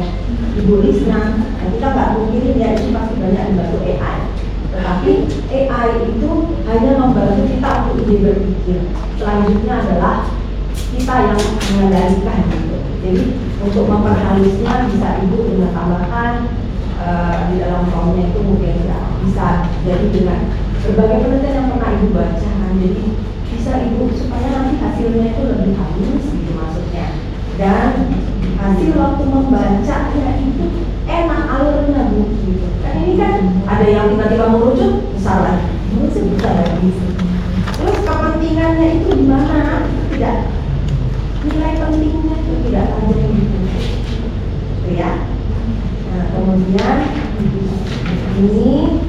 I: Ibu Risna. Nah, kita nggak mungkin ya itu pasti banyak dibantu AI. Tetapi AI itu hanya membantu kita untuk ide berpikir. Selanjutnya adalah kita yang mengendalikan gitu. Jadi untuk memperhalusnya bisa ibu dengan tambahkan di dalam formnya itu mungkin ya bisa jadi dengan berbagai penelitian yang pernah ibu baca kan, jadi bisa ibu supaya nanti hasilnya itu lebih halus gitu maksudnya, dan hasil waktu membacanya itu enak alurnya bu gitu. Kan ini kan ada yang tiba-tiba merujuk besar lagi, merujuk besar lagi. Terus kepentingannya itu di mana? Tidak, nilai pentingnya itu tidak ada gitu ya. Nah kemudian ini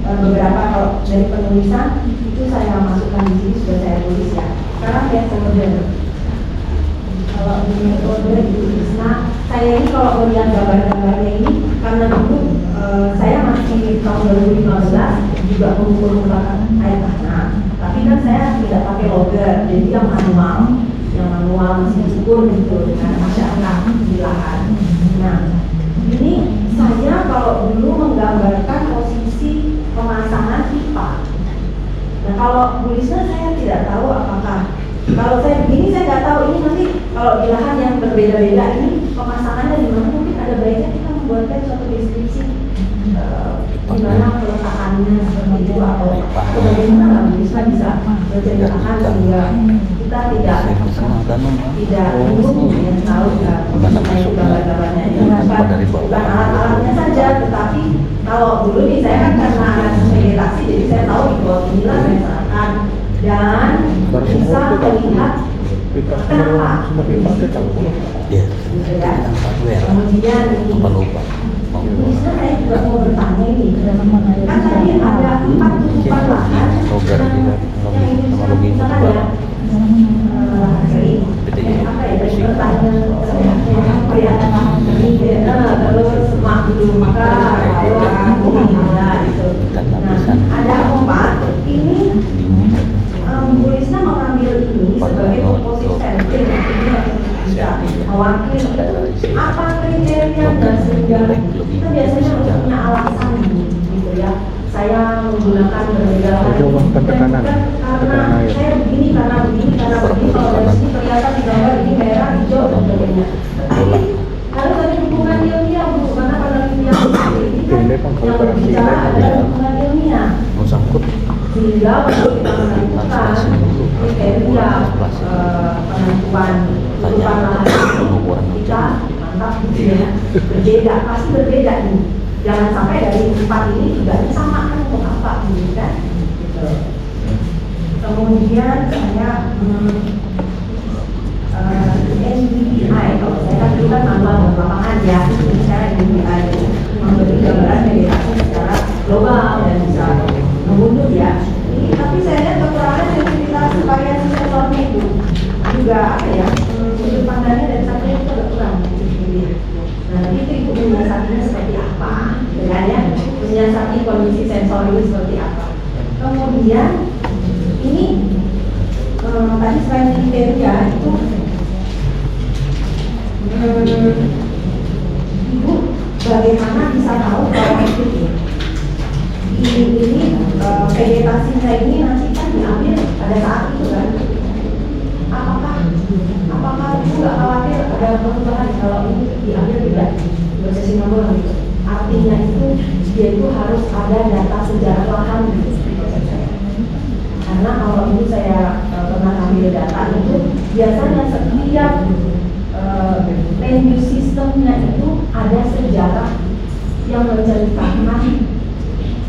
I: beberapa kalau dari penulisan itu saya masukkan di sini, sudah saya tulis ya. Sekarang metode. Kalau di metode itu saya ini kalau melihat gambar-gambarnya ini karena dulu saya masih tahun 2015 juga mengumpulkan air tanah, tapi kan saya tidak pakai logger, jadi yang manual masih ukur gitu dengan masyarakat di lahan. Nah ini saya kalau dulu menggambarkan posisi pemasangan pipa. Nah kalau tulisnya saya tidak tahu apakah kalau saya begini saya nggak tahu ini nanti kalau di lahan yang berbeda-beda ini pemasangannya di mana, mungkin ada baiknya kita membuatkan suatu deskripsi di mana peletakannya seperti itu atau bagaimana lah bisa menceritakan sehingga kita tidak bingung yang tahu gambar-gambarnya ini bukan alat-alatnya saja, tetapi kalau dulu nih saya kan karena analisis vegetasi jadi saya tahu di bawah inilah saya serahkan dan bisa melihat kenapa gitu ya. Kemudian ini bisa saya juga mau bertanya ini, kan tadi ada 4 tutupan lahan yang ini misalkan ya apa ya, dari pertanyaan terus makhluk maka gitu. Nah ada 4 ini tulisnya mengambil ini sebagai komposisi bisa mewakili apa kriteria dan sehingga kita biasanya harus punya alasan gitu ya. Saya menggunakan berbeda karena saya begini karena begini kalau dari sini kelihatan di gambar ini merah, hijau dan sebagainya. Tapi harus ada hubungan ilmiah bu, karena penelitian ini kan yang berbicara adalah hubungan ilmiah. Sehingga untuk kita menentukan kriteria penentuan urutan lahan kita mantap gitu ya, berbeda, pasti berbeda nih. Jangan sampai dari 4 ini tidak disamakan untuk apa gitu kan. Gitu. Kemudian saya NDVI, kalau saya kan dulu kan manual dan lapangan ya, ini saya NDVI memberi gambaran vegetasi secara global dan bisa mengunduh ya. Ini tapi saya lihat kekurangan sensitivitas variasi sensornya itu juga apa ya, sudut pandangnya dari satu itu agak kurang. Nah itu menyiasatinya seperti apa, dengan ya menyiasati kondisi sensor itu seperti apa. Kemudian ini tadi selain kriteria itu ibu bagaimana bisa tahu kalau ini vegetasinya ini nanti kan diambil pada saat itu kan, apakah ibu nggak khawatir ada perubahan kalau ini diambil tidak prosesi nomor gitu. Artinya itu dia itu harus ada data sejarah lahan gitu. Karena kalau itu saya pernah ambil data itu biasanya setiap land use systemnya itu ada sejarah yang menceritakan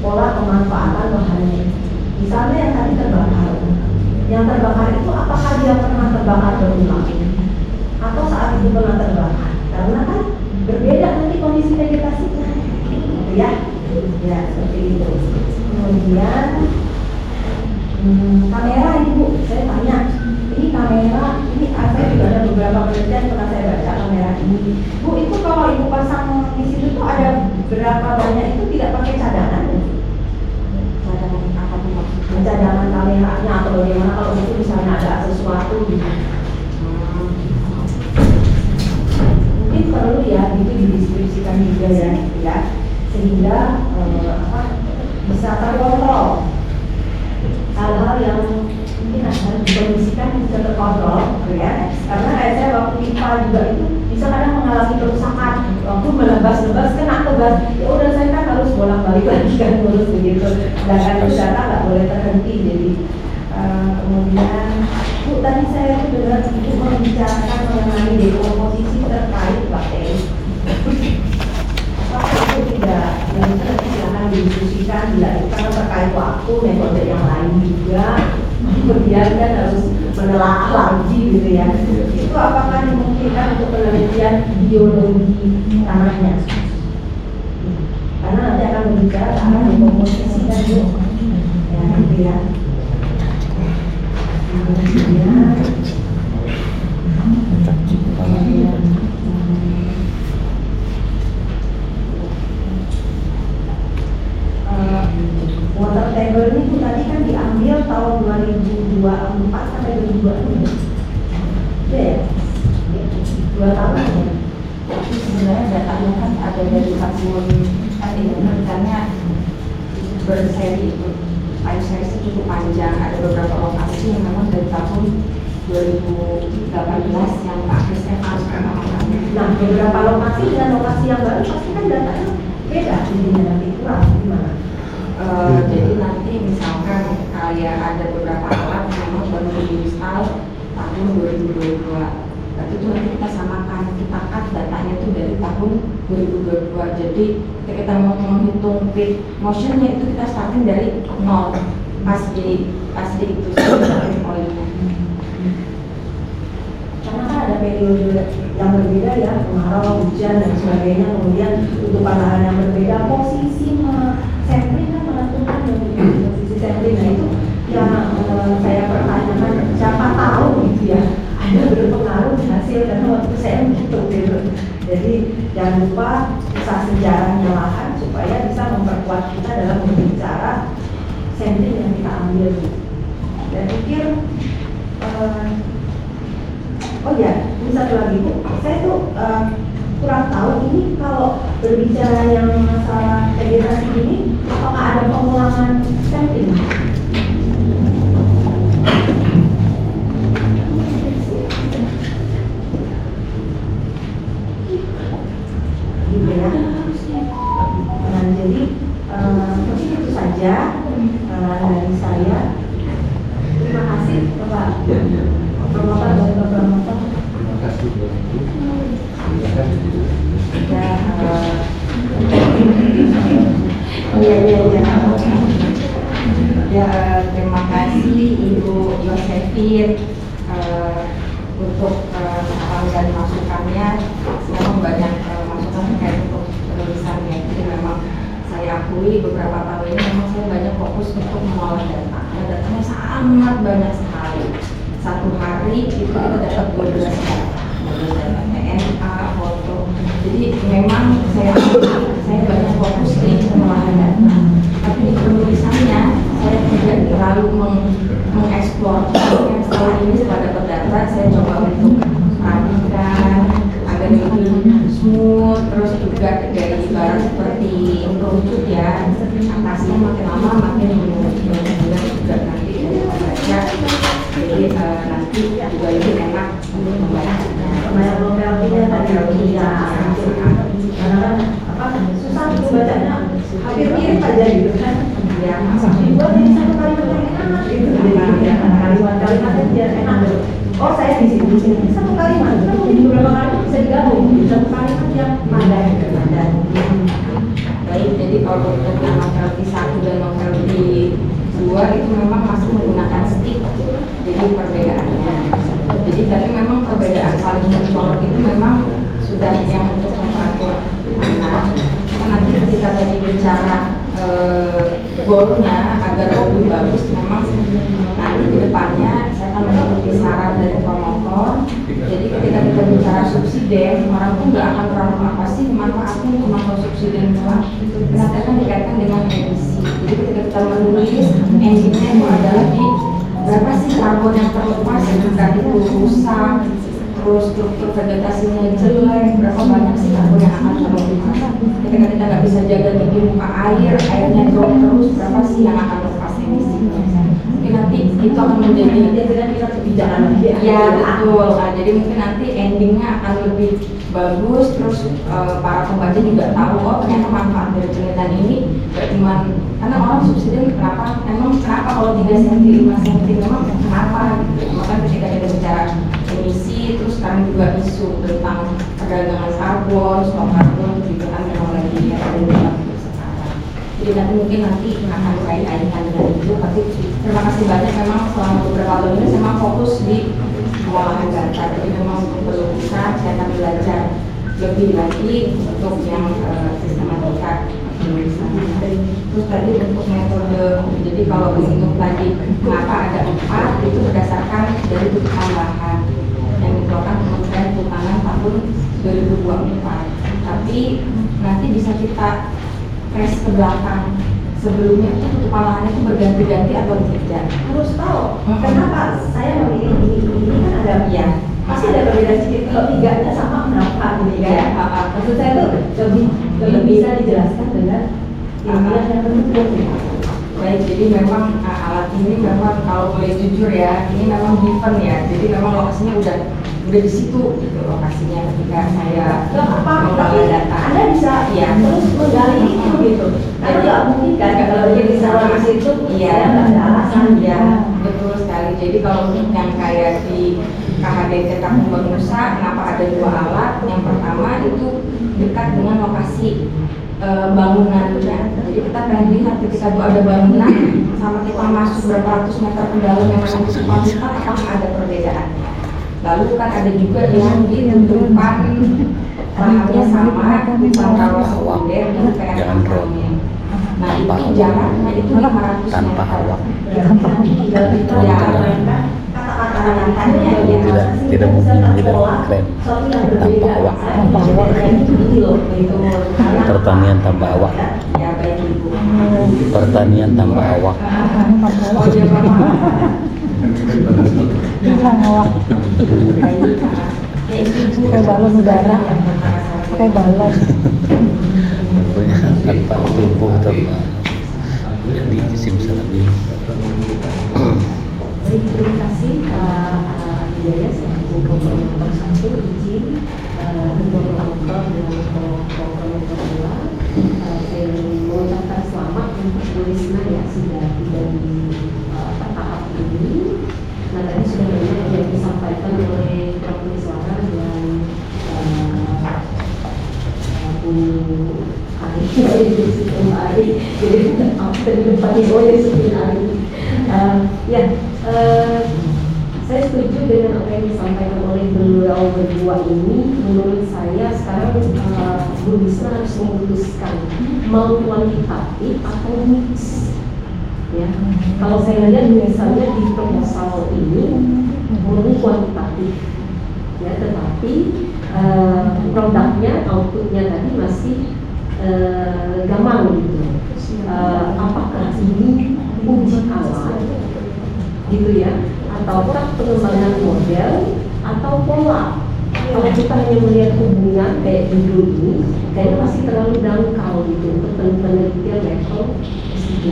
I: pola pemanfaatan lahannya. Misalnya yang tadi terbakar, yang terbakar itu apakah dia pernah terbakar berulang atau saat itu pernah terbakar? Karena kan berbeda nanti kondisi vegetasinya, gitu ya, ya seperti itu. Kemudian kamera ini bu, saya tanya, ini kamera, ini saya juga ada beberapa penelitian pernah saya baca kamera ini. Bu itu kalau ibu pasang di situ tuh ada berapa banyak itu tidak pakai cadangan? Cadangan apa tuh maksudnya? Cadangan kameranya atau bagaimana kalau itu misalnya ada sesuatu gitu. Mungkin perlu ya itu dideskripsikan juga ya, sehingga bisa terkontrol hal-hal yang mungkin harus dikondisikan bisa terkontrol, ya. Karena kayak saya waktu IPA juga itu bisa kadang mengalami kerusakan, waktu menebas-nebas kena tebas, ya udah saya kan harus bolak-balik lagi kan ngurus begitu. Sedangkan itu data nggak boleh terhenti, jadi kemudian Bu, tadi saya itu dengar Ibu membicarakan mengenai dekomposisi terkait bakteri. Apakah itu tidak, yang itu silahkan didiskusikan, bila itu karena terkait waktu, metode yang lain juga, kemudian kan harus menelaah lagi gitu ya. Itu apakah dimungkinkan untuk penelitian biologi tanahnya? Karena nanti akan berbicara tentang dekomposisi kan Bu, ya gitu ya. Water table ini tuh tadi kan diambil tahun 2024 sampai 2026. Ya, 2 tahun ya.
C: Tapi sebenarnya datanya kan ada dari tahun misalnya berseri itu, time series itu cukup panjang. Ada beberapa lokasi yang memang dari tahun 2018 yang Pak Krisnya harus mengamalkan.
I: Nah, beberapa lokasi dan lokasi yang baru pasti kan datanya beda, jadinya nanti kurang gimana?
C: Jadi nanti misalkan kayak ada beberapa alat yang memang baru diinstal tahun 2022. Berarti itu nanti kita samakan, kita cut datanya itu dari tahun 2022. Jadi ketika kita mau menghitung peak motionnya itu kita starting dari 0 pas di itu poinnya.
I: Karena kan ada periode yang berbeda ya, kemarau, hujan dan sebagainya. Kemudian tutupan lahan yang berbeda, posisi sampling kan menentukan posisi sampling. Nah itu yang saya pertanyakan, siapa tahu gitu ya, ada berpengaruh di hasil, karena waktu itu saya gitu. Jadi jangan lupa kisah sejarahnya lahan supaya bisa memperkuat kita dalam berbicara sampling yang kita ambil. Dan pikir oh ya, ini satu lagi Bu, saya tuh kurang tahu ini kalau berbicara yang masalah vegetasi ini, apakah ada pengulangan sampling? Gitu ya. Nah, jadi mungkin itu saja dari saya. Terima kasih Bapak. Bapak dan Bapak.
A: Terima kasih.
C: Ya, terima kasih Ibu Josephine untuk saran dan masukannya. Memang banyak masukan terkait untuk penulisannya. Jadi memang saya akui beberapa tahun ini memang saya banyak fokus untuk mengolah data. Datanya sangat banyak sekali. Satu hari itu kita dapat 12 data. Data DNA, foto. Jadi memang saya banyak fokus di pengolahan data. Tapi di penulisannya saya tidak terlalu mengeksplor. Yang setelah ini setelah dapat data saya coba untuk rapikan agar lebih smooth. Terus juga dari ibarat seperti kerucut ya, atasnya makin lama makin mudah juga nanti dari membaca. Jadi nanti juga lebih enak untuk membacanya.
I: Novel-novelnya tadi ya, karena kan susah itu bacanya, hampir mirip aja gitu kan.
C: Ya,
I: Dibuat jadi satu kalimat yang enak gitu, jadi kalimat-kalimatnya biar enak. Oh saya di sini satu kalimat, itu mungkin beberapa kali bisa digabung satu kalimat yang padat gitu.
C: Baik, jadi kalau untuk yang novel di 1 dan novel di 2 itu memang masih menggunakan stick. Jadi perbedaannya. Jadi tapi memang perbedaan paling mencolok itu memang sudah yang untuk temperatur anak. Nanti ketika tadi bicara goalnya agar lebih bagus, memang nanti ke depannya saya akan mengikuti saran dari promotor. Jadi ketika kita bicara subsiden, orang pun nggak akan terlalu apa sih manfaatnya untuk subsiden doang. Nanti akan dikaitkan dengan emisi. Jadi ketika kita menulis engine-nya itu adalah di berapa sih karbon yang terlepas jika itu rusak, terus struktur vegetasinya jelek, berapa banyak sih karbon yang akan terlepas. Ketika kita nggak bisa jaga tinggi muka air, airnya drop terus, berapa sih yang akan lepas emisinya? Mungkin nanti itu akan menjadi
I: kita kebijakan lebih
C: ya betul. Nah, jadi mungkin nanti endingnya akan lebih bagus, terus para pembaca juga tahu oh ternyata manfaat dari penelitian ini gak cuma karena orang subsidi kenapa kalau 3 cm 5 cm memang kenapa gitu. Maka ketika kita bicara emisi, terus sekarang juga isu tentang perdagangan karbon, stok karbon juga kan memang lagi ada dalam sekarang. Jadi nanti akan kait-kaitkan dengan itu. Tapi terima kasih banyak memang selama beberapa tahun ini saya memang fokus di pengolahan data. Jadi memang perlu kita saya akan belajar lebih lagi untuk yang sistematika penulisan. Terus tadi untuk metode, jadi kalau untuk tadi kenapa ada 4 itu berdasarkan dari bukti tambahan yang dikeluarkan Kementerian Kehutanan tahun 2024. Tapi nanti bisa kita trace ke belakang. Sebelumnya itu tutupan lahan itu berganti-ganti atau tidak?
I: Harus tahu kenapa saya memilih ini kan ada pasti ada perbedaan sedikit. Kalau 3-nya sama kenapa gitu ya? Maksud saya tuh lebih bisa dijelaskan dengan ilmiah yang tertutup.
C: Baik, jadi memang alat ini memang kalau boleh jujur ya, ini memang given ya. Jadi memang lokasinya udah di situ gitu lokasinya ketika saya mengolah data.
I: Anda bisa terus menggali itu gitu. Karena nggak mungkin kan kalau dia bisa di situ, saya nggak ada alasan
C: ya. Betul sekali. Jadi kalau untuk yang kayak di KHDT Kampung Nusa, kenapa ada 2 alat? Yang pertama itu dekat dengan lokasi bangunannya. Jadi kita pengen lihat ketika ada bangunan sama kita masuk berapa ratus meter ke dalam yang memang depan kita, apakah ada perbedaannya. Lalu kan ada juga yang di depan lahannya sama, bukan kalau sekunder dan PNK-nya. Nah itu jaraknya itu 500
B: tanpa
C: meter.
B: awak.
C: Tidak
B: mungkin tidak keren tanpa awak. Pertanian tanpa awak.
C: Ya baik Ibu.
B: Pertanian tanpa awak.
C: Oh iya Bapak.
F: Hilang awak. Pakai balon udara. Pakai balon.
B: Pokoknya tanpa tumbuh tanpa jadi simsalabim.
I: Baik, terima kasih Pak Hidayat selaku koordinator 1 izin untuk koordinator dengan koordinator 2. Saya mengucapkan selamat untuk Bu Risma ya sudah tiba di tahap ini. Nah tadi sudah banyak yang disampaikan oleh Prof. Niswara dan Bu Ari, jadi apa di depannya boleh sebut Ari. Saya setuju dengan apa yang disampaikan oleh beliau berdua ini. Menurut saya sekarang Bu Risma harus memutuskan mau kuantitatif atau mix. Ya, kalau saya lihat misalnya di proposal ini murni kuantitatif, ya, tetapi produknya, outputnya tadi masih gamang gitu. Apakah ini uji awal gitu ya, ataukah pengembangan model atau pola? Kalau kita hanya melihat hubungan kayak judul ini, kayaknya masih terlalu dangkal gitu untuk penelitian level S3.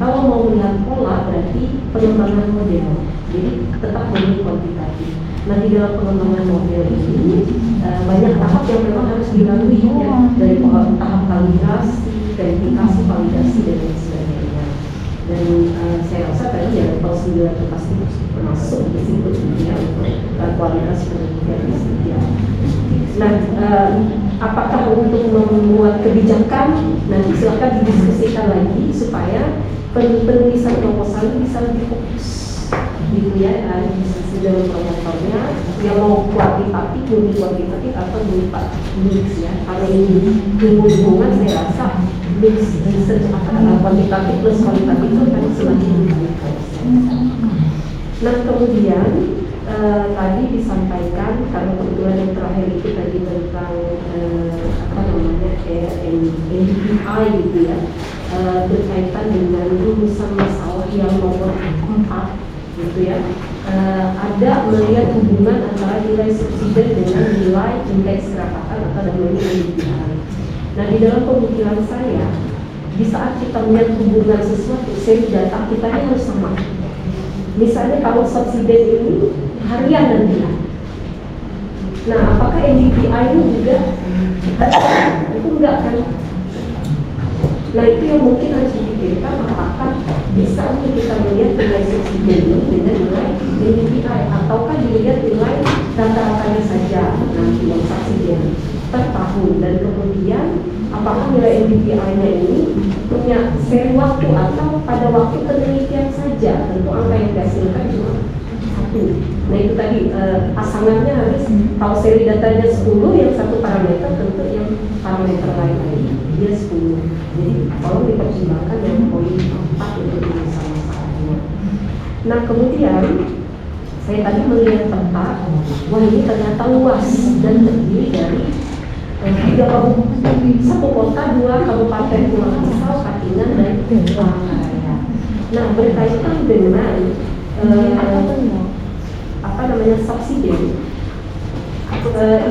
I: Kalau mau melihat pola berarti pengembangan model, jadi tetap murni kuantitatif. Nah di dalam pengembangan model ini banyak tahap yang memang harus dilalui ya, dari tahap kalibrasi, verifikasi, validasi dan lain sebagainya. Dan saya rasa tadi ya level 9 itu pasti masuk di situ ya, untuk kualitas penelitian di situ. Nah, apakah untuk membuat kebijakan nanti silakan didiskusikan lagi supaya penulisan proposal ini bisa lebih fokus gitu ya, bisa dalam promotornya yang mau kuantitatif, lebih kuantitatif atau berupa mix ya. Kalau ini ilmu hubungan saya rasa mix research kuantitatif plus kualitatif itu akan semakin baik. Nah kemudian tadi disampaikan karena kebetulan yang terakhir itu tadi tentang NDPI gitu ya, berkaitan dengan rumusan masalah yang nomor 4
J: gitu ya. Ada melihat hubungan antara nilai subsiden dengan nilai indeks kerapatan atau namanya NDVI. Nah, di dalam pemikiran saya, di saat kita melihat hubungan sesuatu, seri data kita ini harus sama. Misalnya kalau subsiden ini harian nantinya. Nah, apakah NDVI ini juga? Itu enggak kan? Nah, itu yang mungkin harus dipikirkan, apakah bisa kita melihat nilai subsiden ini dengan nilai NDVI, ataukah dilihat nilai rata-ratanya saja nanti yang subsiden per tahun, dan kemudian apakah nilai NDVI-nya ini punya seri waktu atau pada waktu penelitian saja. Tentu angka yang dihasilkan cuma satu. Nah, itu tadi pasangannya harus, kalau seri datanya 10, yang satu parameter, tentu yang parameter lain lagi dia 10. Jadi tolong dipertimbangkan yang poin 4 untuk sama-sama. Nah, kemudian saya tadi melihat peta, wah ini ternyata luas dan terdiri dari 3 kabupaten, 1 kota, 2 kabupaten, Pulau Pisau, Katingan, dan Palangkaraya. Nah, berkaitan dengan subsiden,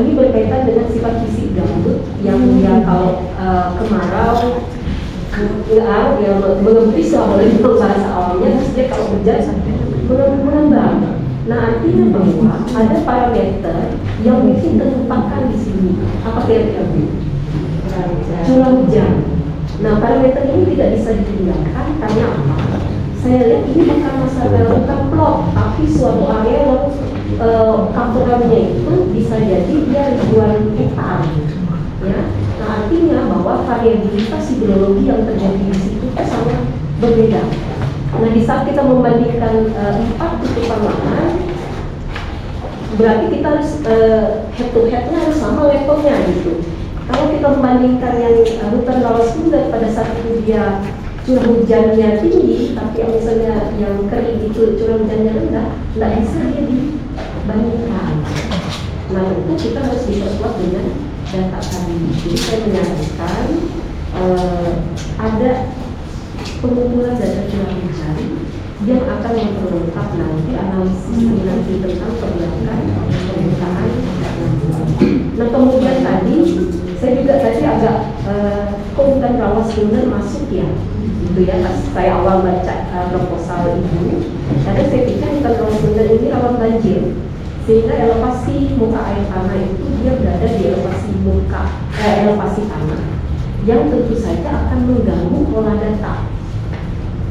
J: ini berkaitan dengan sifat fisik gambut yang kalau kemarau ya mengempis lah oleh bahasa awalnya, terus dia kalau hujan sampai mengembang. Nah, artinya bahwa ada parameter yang mungkin terlupakan di sini. Apa kira-kira? Curah hujan. Nah, parameter ini tidak bisa ditinggalkan karena apa? Saya lihat ini bukan masalah, bukan plot, tapi suatu area yang kampungannya itu bisa jadi dia ribuan hektar. Ya. Nah, artinya bahwa variabilitas hidrologi yang terjadi di situ sangat berbeda. Nah, di saat kita membandingkan 4 tutupan lahan, berarti kita harus head to headnya harus sama levelnya gitu. Kalau kita membandingkan yang hutan rawas tunggal pada saat itu dia curah hujannya tinggi, tapi yang misalnya yang kering itu curah hujannya rendah, tidak bisa dia dibandingkan. Nah, itu kita harus diperkuat dengan data tadi. Jadi saya menyarankan ada pengumpulan data curah hujan yang akan memperlengkap nanti analisis nanti tentang pergerakan permukaan. Nah, kemudian tadi saya juga agak hutan rawas tunggal masuk ya, gitu ya. Saya awal baca proposal ibu, karena saya pikir hutan rawas tunggal ini rawan banjir, sehingga elevasi muka air tanah itu dia berada di elevasi tanah, yang tentu saja akan mengganggu pola data.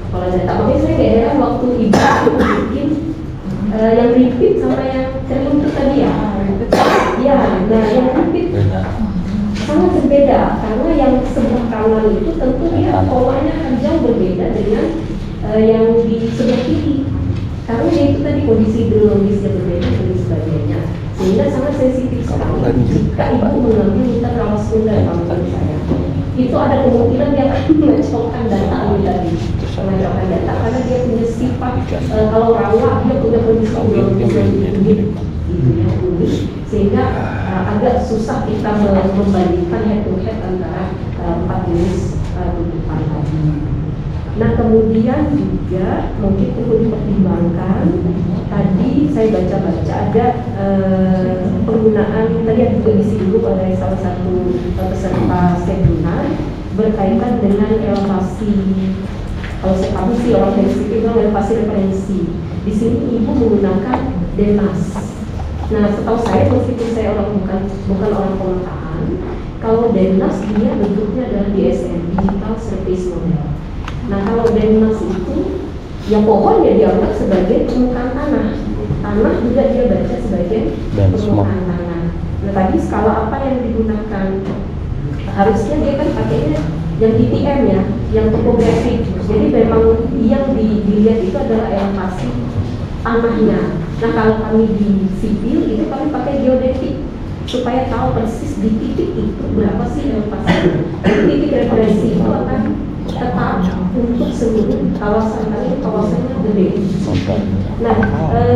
J: Makanya saya nggak heran waktu ibu bikin yang repeat sama yang terbentuk tadi ya. Ya, nah yang repeat sangat berbeda, karena yang sebelah kanan itu tentu dia polanya akan jauh berbeda dengan yang di sebelah kiri, karena itu tadi kondisi hidrologisnya berbeda dan sebagainya, sehingga sangat sensitif sekali jika ibu mengambil hutan rawas tunggal. Menurut saya itu ada kemungkinan dia akan mengecokkan data ini tadi, mengecokkan data karena dia punya sifat kalau rawa dia punya kondisi hidrologis yang unik, sehingga agak susah kita membandingkan head to head antara 4 jenis tutupan tadi. Nah, kemudian juga mungkin perlu dipertimbangkan, tadi saya baca-baca ada penggunaan, tadi yang juga disinggung oleh salah satu peserta seminar berkaitan dengan elevasi, kalau saya paham sih orang dari situ itu elevasi referensi. Di sini ibu menggunakan DENAS. Nah, setahu saya meskipun saya bukan orang pemetaan, kalau DENAS dia bentuknya adalah DSM, Digital Surface Model. Nah, kalau DENAS itu ya pohon ya dianggap sebagai permukaan tanah, tanah juga dia baca sebagai permukaan tanah. Nah, tadi skala apa yang digunakan? Harusnya dia kan pakainya yang DTM ya, yang topografik. Jadi memang yang dilihat itu adalah elevasi tanahnya. Nah, kalau kami di sipil itu kami pakai geodetik supaya tahu persis di titik itu berapa sih elevasinya. Titik referensi itu akan tetap untuk seluruh kawasan, kami kawasannya gede. Nah,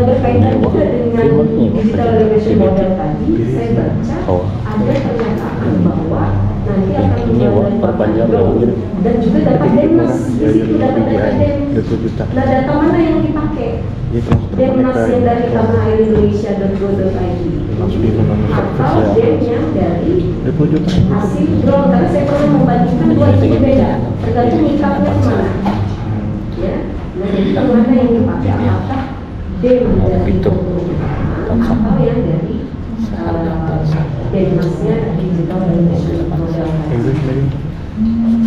J: berkaitan juga dengan digital elevation model tadi, saya baca ada pernyataan bahwa nanti akan
B: Ini
J: membuat
B: perpanjang
J: drone.
B: dulu.
J: Dan juga data Denmas di situ data-data Denmas.
B: 20 juta.
J: Nah, data mana yang dipakai?
B: Ini transfer
J: Denmas
B: mereka
J: yang dari tanahairindonesia.go.id
B: langsung dilakukan
J: atau Den yang dari
B: 20 juta.
J: hasil drone, karena saya pernah membandingkan dua itu berbeda tergantung ikatnya kemana ya. Nah, jadi mana yang dipakai, apakah Den dari perusahaan atau yang dari Denmasnya digital dan modal.
B: English maybe.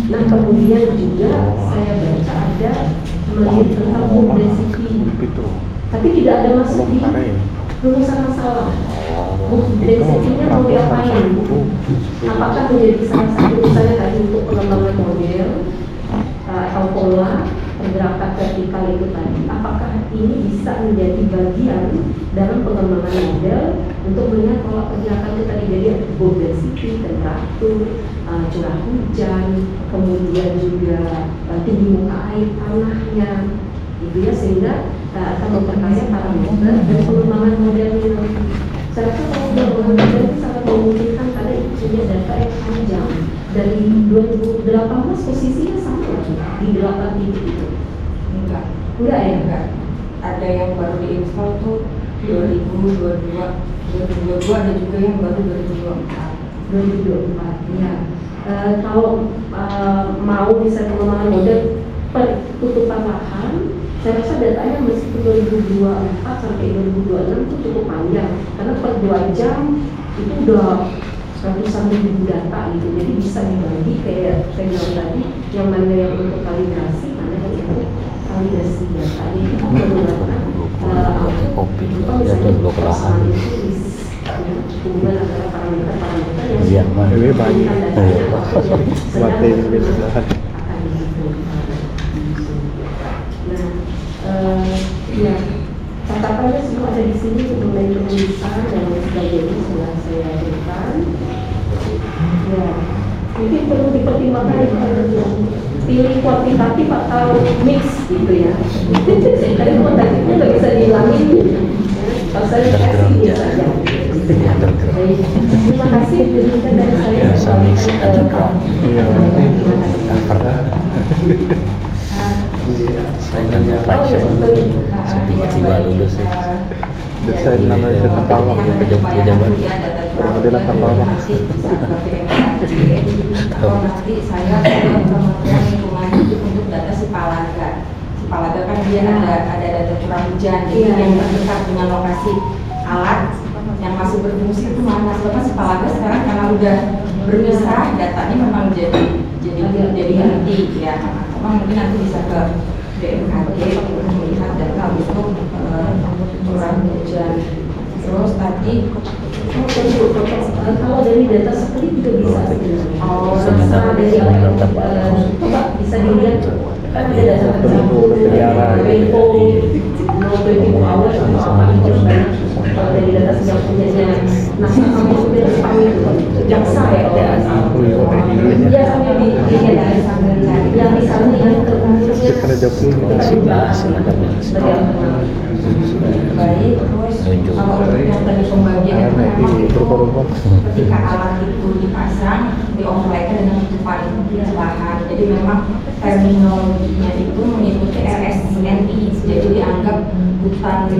J: Nah, kemudian juga saya baca ada melihat tentang home density,
B: Itu.
J: tapi tidak ada masuk di rumusan masalah. Home density-nya mau diapain? Apakah menjadi salah satu misalnya tadi untuk pengembangan model atau pola pergerakan vertikal itu tadi? Apakah ini bisa menjadi bagian dalam pengembangan model untuk melihat pola pergerakan itu tadi, jadi home density, temperatur, curah hujan, kemudian juga tinggi muka air tanahnya, gitu ya, sehingga akan memperkaya parameter dan pengembangan modelnya nanti. Saya rasa kalau pengembangan model itu sangat memungkinkan karena itu punya data yang panjang. Dari 2018 posisinya sama lagi di 8 titik itu.
C: Enggak
J: Ya?
C: enggak, ada yang baru diinstal tuh 2022 ada juga yang baru
J: 2024 ya. Kalau mau bisa pengembangan model tutupan lahan, saya rasa datanya meskipun 2024 sampai 2026 itu cukup panjang, karena per 2 jam itu udah ratusan ribu data gitu, jadi bisa dibagi kayak saya bilang tadi, yang mana yang untuk kalibrasi, mana yang untuk validasi data. Jadi kita menggunakan
B: kopi
J: misalnya
B: jatuh dulu ke lahan.
J: hubungan antara parameter-parameter yang
B: Iya, Mas. Ini banyak.
J: mati
B: di sebelahan.
J: Ya, catatannya semua ada di sini mengenai penulisan dan lain sebagainya sudah saya berikan. Ya, mungkin perlu dipertimbangkan pilih kuantitatif atau mix gitu ya. Tapi kuantitatifnya nggak bisa dihilangin. Kalau saya kasih dia saja. Baik, terima kasih demikian dari saya.
B: Bisa mix and drop. Iya. Saya kan fashion, saya tiba-tiba lulus ya. Saya namanya saya tertawa ya pejabat. Modelan tertawa.
C: Kalau nanti saya Kementerian Lingkungan Hidup untuk data Sipalaga. Sipalaga kan dia ada data curah hujan, jadi yang terdekat dengan lokasi alat yang masih berfungsi itu mana? Sebab Sipalaga sekarang karena udah berpisah, datanya memang jadi henti ya. Mungkin nanti bisa ke BMKG untuk melihat data untuk curah hujan. Terus tadi
J: kalau dari data seperti juga bisa. Rasa dari coba bisa dilihat kan ada data hours kalau dari data sejak punyanya NASA sampai supir Jepang itu jaksa ya iya sambil dilihat yang misalnya yang baik. Terus kalau yang tadi pembagian itu memang ketika alat itu dipasang dioperasikan dengan tutupan lahan, jadi memang terminologinya itu mengikuti RSNI, jadi dianggap hutan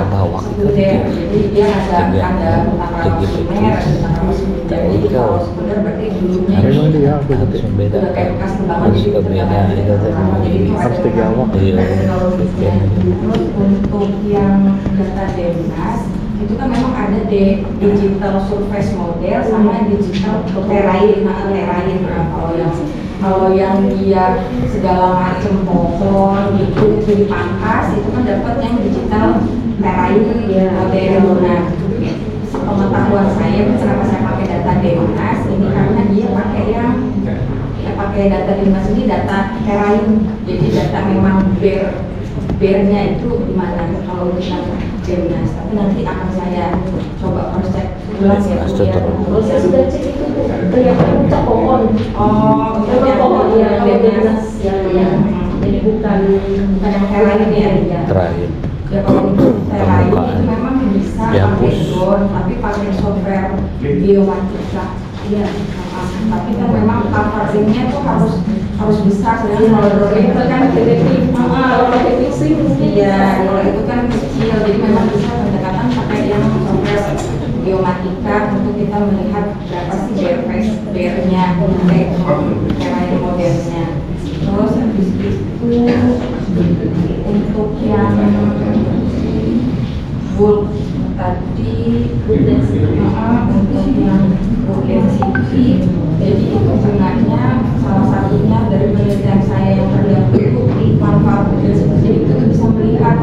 J: bawah sekunder, jadi dia ada hutan rawa primer, hutan rawa sekunder. Jadi kalau sekunder berarti dulunya ini udah kayak bekas kembangan, jadi harus terjawab terminologinya. Terus untuk yang data Denmas itu kan memang ada digital surface model sama digital terrain. Kalau yang dia segala macam pohon itu dipangkas, itu kan dapat yang digital terrain model. Nah, pengetahuan saya kenapa saya pakai data Denmas ini karena dia pakai data Denmas ini data terrain, jadi data memang bernya itu di mana kalau kita Denmas. Tapi nanti akan saya coba cross check ulang ya Bu ya. Kalau saya sudah cek itu Bu, kelihatan puncak pohon. Oh, memang pohon ya Denmas yang jadi bukan yang terrain ya.
B: Terakhir.
C: Ya kalau untuk terrain itu memang bisa pakai drone, tapi pakai software biomatika. Iya, tapi kan memang coveringnya tuh harus besar. Jadi kalau itu kan kalau fixing iya, kalau itu kan kecil, jadi memang bisa pendekatan pakai yang software biomatika untuk kita melihat berapa sih bear-nya cara yang modelnya. Terus habis itu untuk yang bulk tadi untuk yang bulk density, jadi itu gunanya salah satunya dari penelitian saya yang terdahulu di manfaat density itu bisa melihat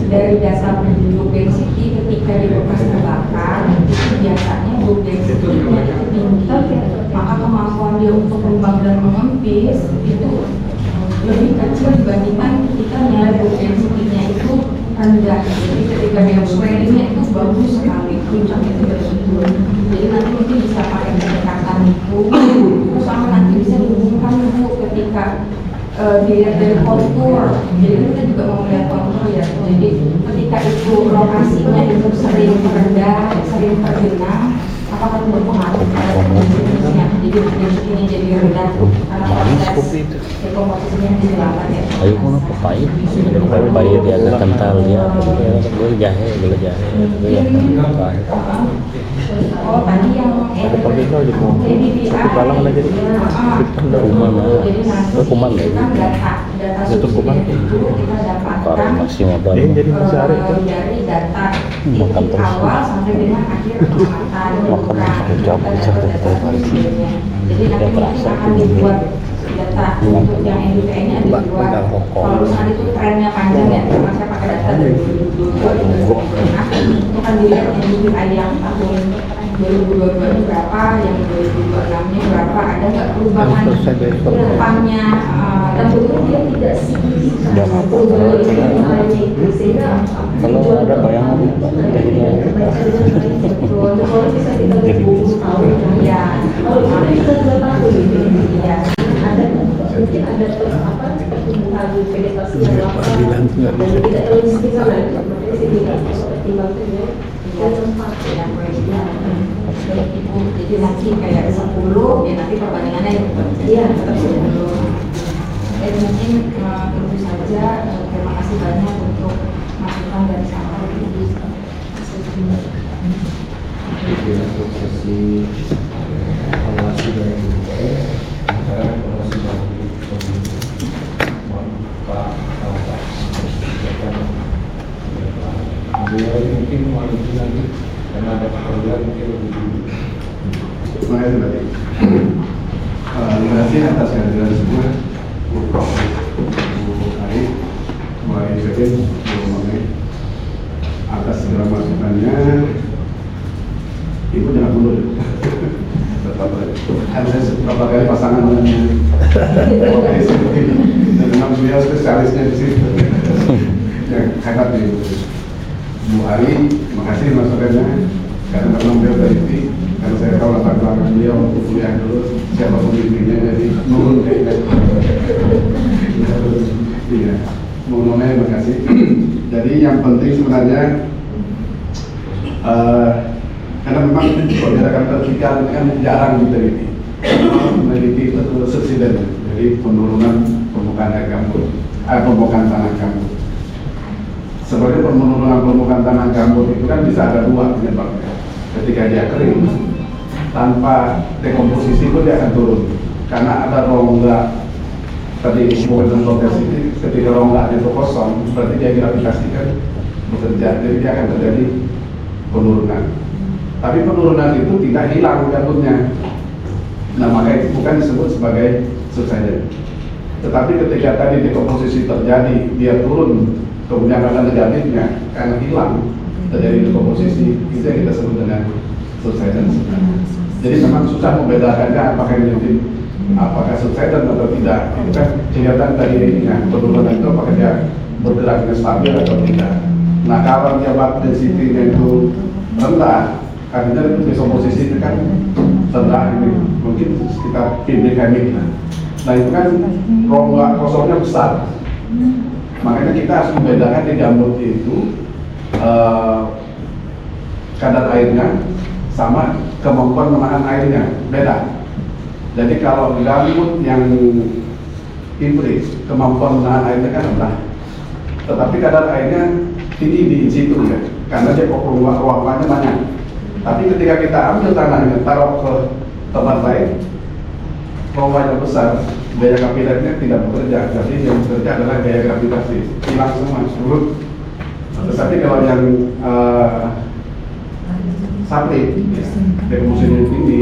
C: dari dasar bulk density ketika di bekas terbakar itu biasanya bulk density-nya itu tinggi, maka kemampuan dia untuk kembang dan mengempis itu lebih kecil dibandingkan ketika nilai bulk density-nya itu rendah. Jadi ketika dia swellingnya itu bagus sekali, puncaknya itu betul. Jadi nanti mungkin bisa pakai pendekatan itu, terus sama nanti bisa dihubungkan Bu ketika dilihat dari kontur. Jadi kita juga mau melihat kontur ya. Jadi ketika itu lokasinya itu sering rendah, sering tergenang, apakah itu berpengaruh pada komposisinya? Jadi ini jadi rendah karena proses dekomposisinya jadi lambat ya.
B: Ayo kau nak pahit, pahit dia agak kental dia, boleh jahe, dia pahit.
C: Oh tadi yang
B: Balang lagi di kuman lah, kuman lagi.
C: Data kuman kita dapatkan
B: maksimal
C: dari data
B: makan terus.
C: awal sampai dengan akhir pengamatan. Jadi nanti kita akan dibuat data untuk yang NDVI-nya ada dua. Kalau misalnya itu trennya panjang ya, saya pakai data dari 2022 itu kan dilihat NDVI yang tahun 2022 ini berapa, yang 2026-nya berapa, ada nggak perubahan ke depannya, dan betul dia tidak signifikan perubahan itu sehingga
B: kalau ada bayangan
J: kalau bisa kita 20 tahun
C: ya
J: kalau kita 2 tahun ya ada mungkin ada pertumbuhan vegetasi yang lama dan tidak terlalu signifikan makanya signifikan pertimbang itu ya tempat
C: yang ibu jadi nanti kayak 10 ya nanti perbandingannya ya tetap 10. Mungkin itu saja. Terima kasih banyak untuk masukan dari sahabat ibu.
A: Untuk sesi evaluasi dari sekarang evaluasi dari Pak Alfa. Beliau mungkin lebih lanjut karena ada pekerjaan mungkin lebih dulu.
D: Terima kasih tadi. Terima kasih atas kehadiran semua. Bu Prof, Bu Ari, Bu Ari Sekjen, Bu Mame, atas segala masukannya. Ibu jangan mundur. Tetap ada beberapa kali pasangan dengan dan memang beliau spesialisnya di situ. Yang hebat nih Bu Ari, terima kasih masukannya karena memang beliau teliti. Karena saya tahu latar belakang beliau waktu kuliah dulu siapa pemimpinnya, jadi mohon kayaknya. Iya, mohon terima kasih. Jadi yang penting sebenarnya karena memang pergerakan vertikal kan jarang diteliti, meneliti betul subsiden, jadi penurunan permukaan air gambut, permukaan tanah gambut. Sebenarnya penurunan permukaan tanah gambut itu kan bisa ada dua penyebabnya. Ketika dia kering, tanpa dekomposisi pun dia akan turun, karena ada rongga. Tadi bukan potensi, ketika rongga itu kosong, berarti dia gravitasikan bekerja, jadi dia akan terjadi penurunan. Tapi penurunan itu tidak hilang gambutnya. Nah, maka itu bukan disebut sebagai subsiden. Tetapi ketika tadi dekomposisi terjadi, dia turun kemudian ada negatifnya karena hilang terjadi dekomposisi, itu yang kita sebut dengan subsiden. Jadi memang susah membedakannya apakah ini apakah subsiden atau tidak. Itu kan kelihatan dari ininya, penurunan itu apakah dia bergeraknya stabil atau tidak. Nah, kalau dia density-nya itu rendah, karena itu dekomposisi itu kan rendah, ini mungkin sekitar pindikemik. Nah itu kan rongga kosongnya besar, makanya kita harus membedakan di gambut itu kadar airnya
K: sama kemampuan menahan airnya beda. Jadi kalau gambut yang hibrid kemampuan menahan airnya kan rendah, tetapi kadar airnya tinggi di situ ya, karena dia ruangannya banyak. Tapi ketika kita ambil tanahnya taruh ke tempat lain, ruangannya besar, gaya kapilernya tidak bekerja. Jadi yang bekerja adalah gaya gravitasi, hilang semua surut. Tetapi kalau yang sapling, ya, dekomposinya tinggi,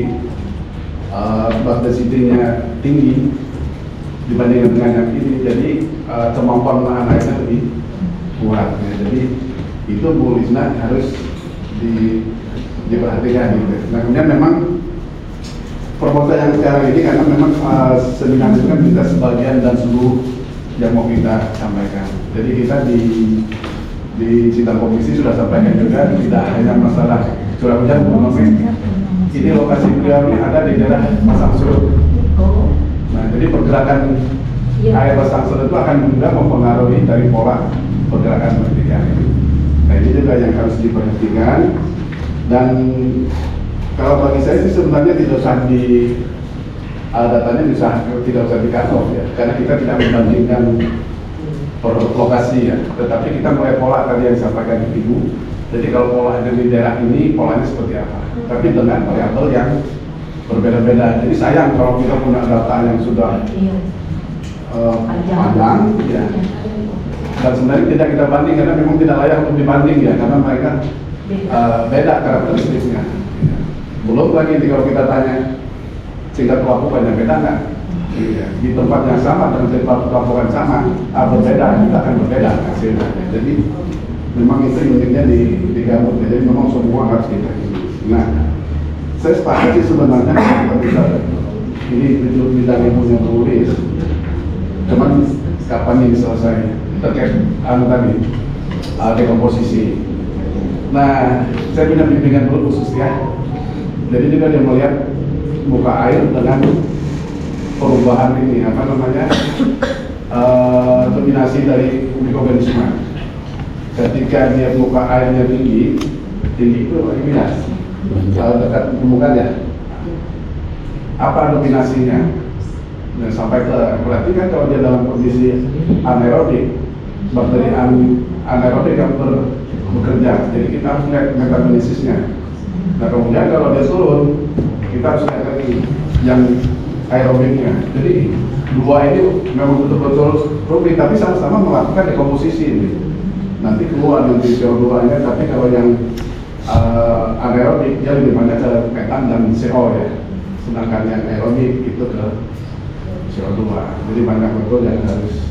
K: bak density-nya tinggi dibandingkan dengan yang ini, jadi kemampuan menahan airnya lebih kuat. Ya. Jadi itu Bu Lisna harus diperhatikan gitu. Nah kemudian memang proposal yang sekarang ini karena memang seminar itu kan kita sebagian dan seluruh yang mau kita sampaikan. Jadi kita di sidang komisi sudah sampaikan juga tidak hanya masalah curah hujan, ini lokasi beliau ini ada di daerah pasang surut. Nah, jadi pergerakan air pasang surut itu akan juga mempengaruhi dari pola pergerakan pertikaian ini. Nah, ini juga yang harus diperhatikan. Dan kalau bagi saya sih sebenarnya tidak usah datanya bisa tidak usah di-cut-off ya, karena kita tidak membandingkan per lokasi ya, tetapi kita mulai pola tadi yang disampaikan Ibu. Jadi kalau pola di daerah ini polanya seperti apa, tapi dengan variabel yang berbeda-beda. Jadi sayang kalau kita punya data yang sudah panjang ya, dan sebenarnya tidak kita banding karena memang tidak layak untuk dibanding ya, karena mereka beda karakteristiknya. Belum lagi kalau kita tanya tingkat pelabuhan beda nggak? Di tempat yang sama dengan tempat pelabuhan sama, berbeda, kita akan berbeda hasilnya. Jadi memang itu uniknya di gambut. Jadi memang semua harus kita. Nah, saya sepakat sih sebenarnya kalau bisa ini bidang yang punya tulis. Cuman kapan ini selesai terkait tadi dekomposisi. Nah, saya punya bimbingan dulu khusus ya. Jadi juga dia melihat muka air dengan perubahan ini apa namanya dominasi dari mikroorganisme. Ketika dia muka airnya tinggi itu dominasi dekat permukaan ya. Apa dominasinya? Nah, sampai ke berarti kan kalau dia dalam kondisi anaerobik, bakteri anaerobik yang bekerja. Jadi kita harus lihat metabolisisnya. Nah kemudian kalau dia turun, kita harus lihat lagi yang aerobiknya. Jadi dua ini memang betul-betul rumit, tapi sama-sama melakukan dekomposisi ini. Nanti keluar nanti CO2-nya, tapi kalau yang anaerobik dia lebih banyak ke metan dan CO ya. Sedangkan yang aerobik itu ke CO2. Jadi banyak betul yang harus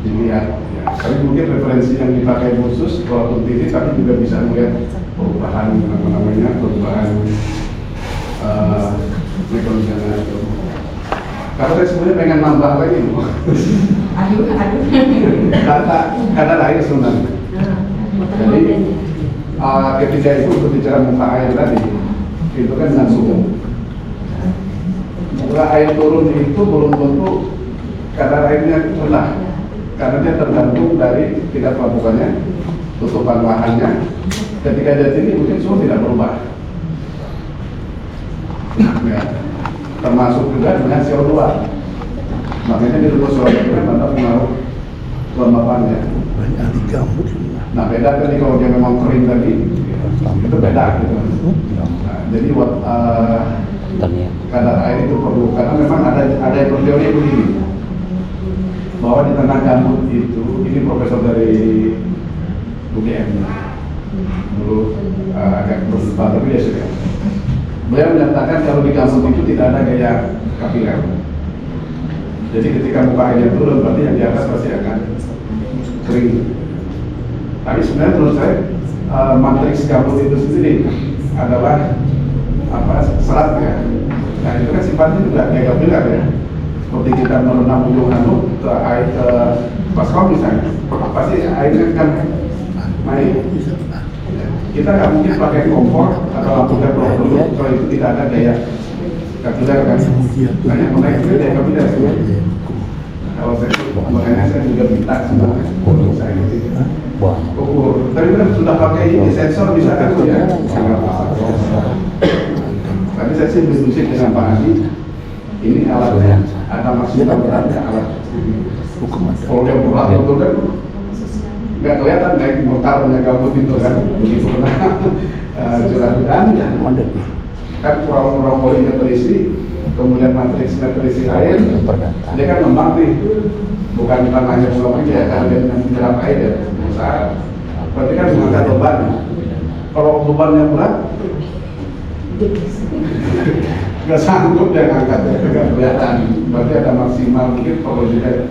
K: dilihat. Ya. Tapi mungkin referensi yang dipakai khusus walaupun tinggi, tapi juga bisa melihat perubahan perubahan mikroorganisme itu. Kalau saya sebenarnya pengen nambah lagi, kata air sebenarnya. Jadi ketika itu berbicara muka air tadi, itu kan dengan suhu. Muka air turun itu belum tentu kadar airnya rendah, karena dia tergantung dari tingkat pelabuhannya, tutupan lahannya. Ketika dia tinggi mungkin suhu tidak berubah. Ya, termasuk juga dengan CO2. Makanya di rumus CO2 itu ada pengaruh kelembapannya. Nah beda tadi kalau dia memang kering tadi, itu beda gitu. Nah, jadi kadar air itu perlu, karena memang ada yang berteori begini, bahwa di tanah gambut itu, ini profesor dari UGM dulu agak berdebat, tapi dia sudah. Beliau menyatakan kalau di gambut itu tidak ada gaya kapiler. Jadi ketika muka airnya turun, berarti yang di atas pasti akan kering. Tapi sebenarnya menurut saya matriks gambut itu sendiri adalah serat ya. Nah itu kan sifatnya juga kayak kapiler ya. Seperti kita merendam ujung handuk ke air ke baskom misalnya, pasti airnya akan naik. Kita nggak mungkin pakai kompor atau lampu dapur dulu kalau itu tidak ada gaya kapiler kan. Nah yang menaik itu gaya kapiler semua. Kalau saya makanya saya juga minta sebenarnya untuk saya itu ukur. Tapi kan sudah pakai ini sensor bisa kan ya. Tadi saya sih diskusi dengan Pak Adi, ini alatnya ada maksimal beratnya alat. Kalau yang berat itu kan nggak kelihatan naik motornya gabut itu kan, begitu pernah curah hujan kan kurang olinya terisi, kemudian matriksnya terisi air, dia kan ngembang nih, bukan hanya pulang aja ya, kan dia menyerap air ya, besar. Berarti kan mengangkat beban. Kalau bebannya berat, nggak sanggup dia ngangkat, nggak kelihatan. Berarti ada maksimal mungkin perlu juga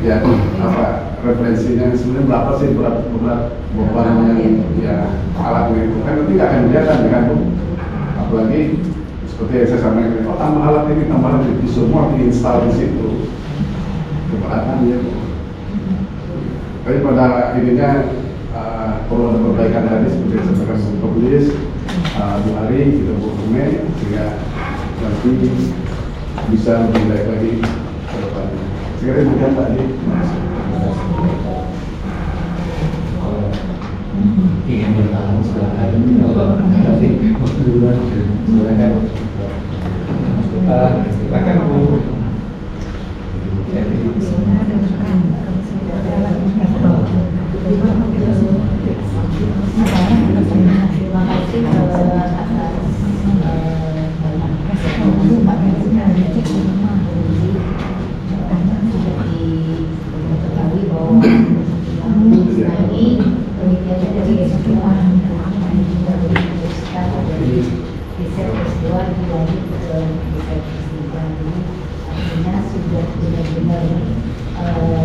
K: ya apa referensinya sebenarnya berapa sih berat beban yang ya alatnya itu kan nanti nggak akan kelihatan kan Bu. Apalagi seperti yang saya sampaikan, oh tambah alat ini semua diinstal di situ, keberatan ya. Tapi pada ininya perlu ada perbaikan tadi seperti yang saya sampaikan publis 2 hari kita dokumen sehingga nanti bisa lebih baik lagi ke depannya. Sekali demikian tadi.
A: Ingin bertahan silakan. Kalau nanti waktu duluan silakan. Silakan Bu.
C: Terima kasih diketahui bahwa ini penelitiannya dari Universitas dari riset S2 dilanjut ke riset S3. Artinya sudah benar-benar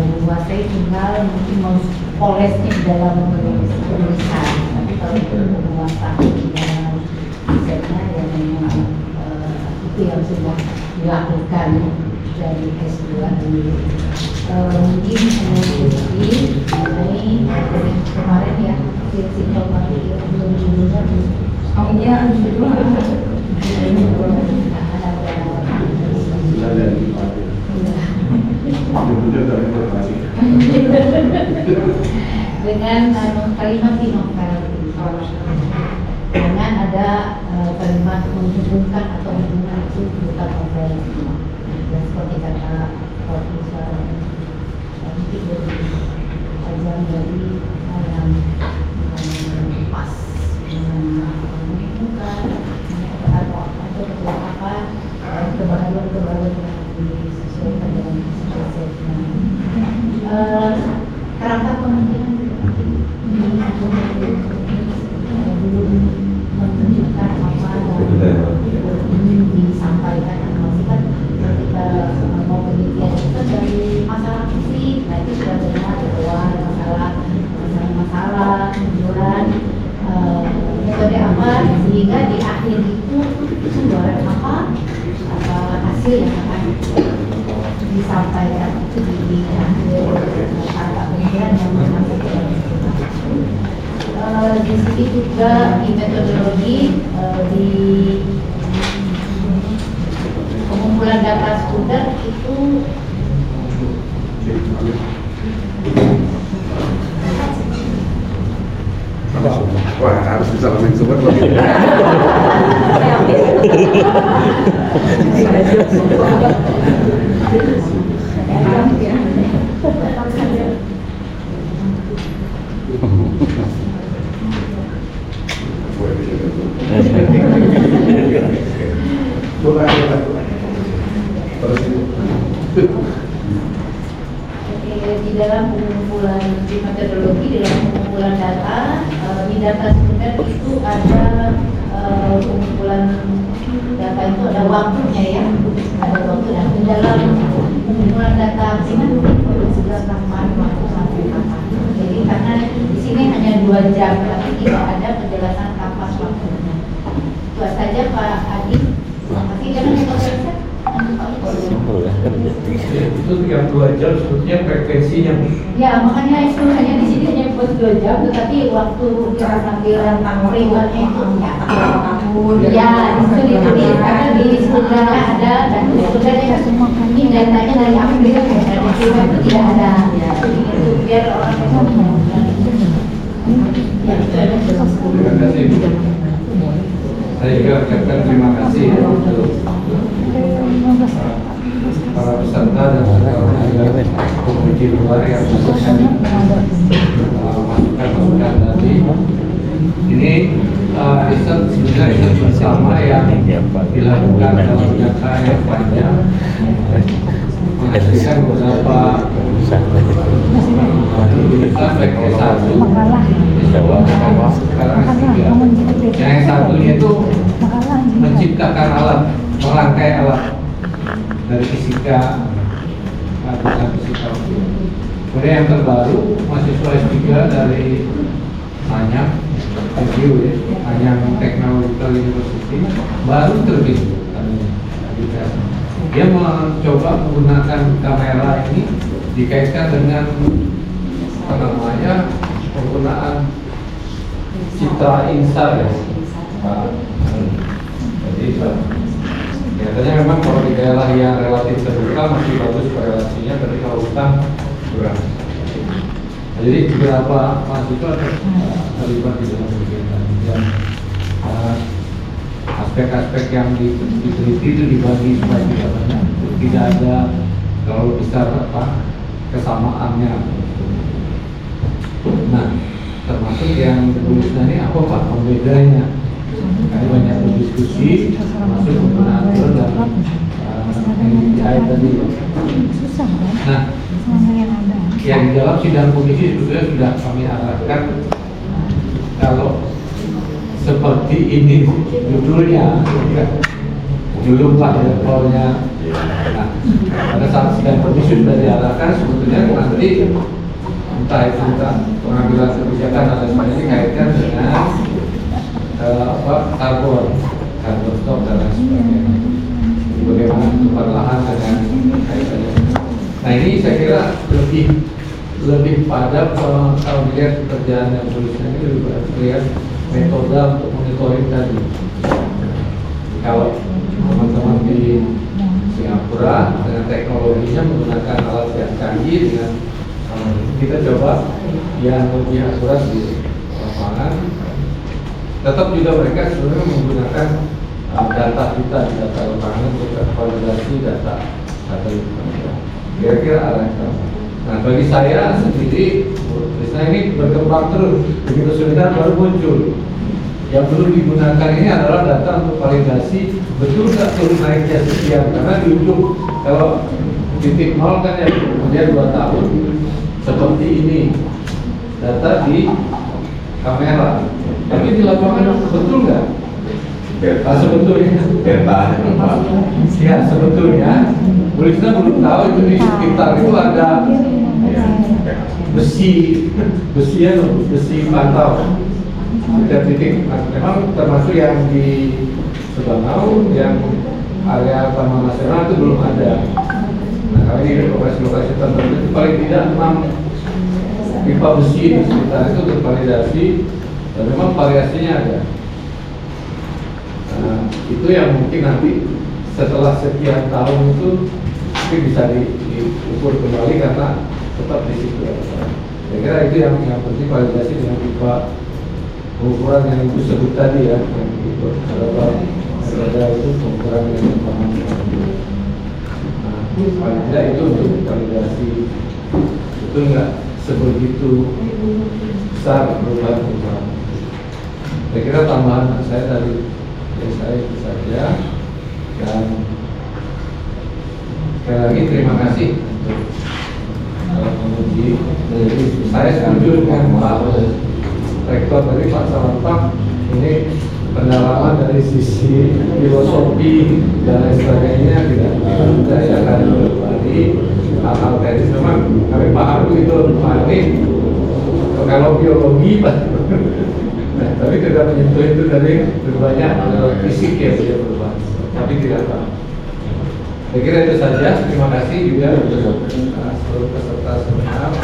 C: menguasai, tinggal mungkin mempolesnya dalam penulisan. Tapi kalau itu menguasai dalam risetnya ya memang itu yang sudah dilakukan dari S2 dulu. Mungkin mengenai kemarin ya simptom baru belum judulnya oh iya dengan kalimat novel dengan ada kalimat menghubungkan atau hubungan itu bukan novel dan seperti kata Profesor mungkin lebih tajam dari yang pas menghubungkan atau apa kebahagiaan yang disesuaikan dengan konsepnya. Kerangka penelitian belum menunjukkan apa yang ingin disampaikan kan ketika mau penelitian itu dari masalah fisik, nah itu sudah benar keluar masalah tujuan metode apa sehingga di akhir itu sumber apa hasil yang akan disampaikan itu di akhir kata penelitian yang menyampaikan. Di sini juga di metodologi di pengumpulan data student itu
K: Wah, harus bisa main sumber begini.
C: Di dalam pengumpulan di metodologi dalam pengumpulan data di data student itu ada pengumpulan data itu ada waktunya ya, ada waktu dan di dalam pengumpulan data primer itu sudah kapan waktu sampai kapan. Jadi karena di sini hanya 2 jam tapi tidak ada penjelasan kapan waktunya. Itu saja Pak Adi. Terima kasih jangan lupa subscribe.
A: Itu yang 2 jam sebetulnya frekuensinya.
C: Ya makanya itu hanya di sini hanya buat 2 jam, tetapi waktu panggilan primernya itu ya itu ditulis karena di sebenarnya ada dan sebenarnya semua ini datanya dari April dan di primer itu tidak ada ya itu biar orang bisa ya itu ada.
A: Terima kasih. Saya juga ucapkan terima kasih ya untuk para peserta dan komite luar yang masukan masukan tadi. Ini riset sebenarnya riset bersama yang dilakukan dalam jangka yang panjang, menghasilkan beberapa baik S1 sekarang S3. Yang satunya itu menciptakan alat, merangkai alat dari fisika, bukan fisika. Kemudian yang terbaru mahasiswa S3 dari Nanyang, Nanyang Technological University baru terbit. Dia mencoba menggunakan kamera ini dikaitkan dengan penggunaan citra insar ya. Jadi kelihatannya memang kalau di daerah yang relatif terbuka masih bagus korelasinya, tapi kalau hutan kurang. Jadi beberapa mahasiswa terlibat di dalam kegiatan dan aspek-aspek yang diteliti itu dibagi supaya tidak banyak, tidak ada terlalu besar kesamaannya. Nah, termasuk yang tulisnya ini apa Pak pembedanya? Kami banyak berdiskusi, termasuk penggunaan drone dan MBTI tadi. Nah, yang di dalam sidang komisi sebetulnya sudah kami arahkan kalau seperti ini judulnya, belum Pak ya, pokoknya. Nah, pada saat sidang komisi sudah diarahkan sebetulnya nanti entah itu pengambilan kebijakan dan lain sebagainya dikaitkan dengan karbon stok dan lain sebagainya. Bagaimana tukar lahan dengan kaitannya. Nah ini saya kira lebih pada kalau melihat pekerjaan yang tulisnya ini lebih pada melihat metode untuk monitoring tadi. Kalau teman-teman di Singapura dengan teknologinya menggunakan alat yang canggih dengan kita coba yang lebih akurat di lapangan. Tetap juga mereka sebenarnya menggunakan data kita di data lapangan untuk validasi data itu. Kira-kira arah sama. Nah bagi saya sendiri, misalnya ini berkembang terus, begitu sudah baru muncul. Yang perlu digunakan ini adalah data untuk validasi betul nggak turun naiknya sekian, karena di ujung kalau titik nol kan ya kemudian 2 tahun seperti ini data di kamera, tapi di lapangan betul nggak? Sebetulnya ya sebetulnya polisi belum tahu itu di sekitar itu ada besi pantau setiap titik. Memang termasuk yang di Subangau, yang area Taman Nasional itu belum ada. Nah kali ini lokasi-lokasi tertentu itu paling tidak 6 pipa besi di sekitar itu tervalidasi dan memang variasinya ada. Nah, itu yang mungkin nanti setelah sekian tahun itu mungkin bisa diukur kembali karena tetap di situ. Saya kira itu yang penting, validasi dengan pipa pengukuran yang itu sebut tadi ya, yang itu ada itu pengukuran yang paham. Nah, paling tidak itu untuk validasi itu nggak sebegitu besar perubahan. Saya kira tambahan saya dari saya itu saja, dan sekali lagi terima kasih untuk menguji. Saya setuju dengan Pak Rektor dari Pak Salampak, ini pendalaman dari sisi filosofi dan lain sebagainya tidak saya akan berbagi hal-hal teknis. Memang kami paham itu Pak ini kalau biologi Pak. Nah, tapi tidak menyentuh itu dari berbanyak fisik ya dia berubah, tapi tidak apa. Saya kira itu saja. Terima kasih juga untuk seluruh peserta seminar.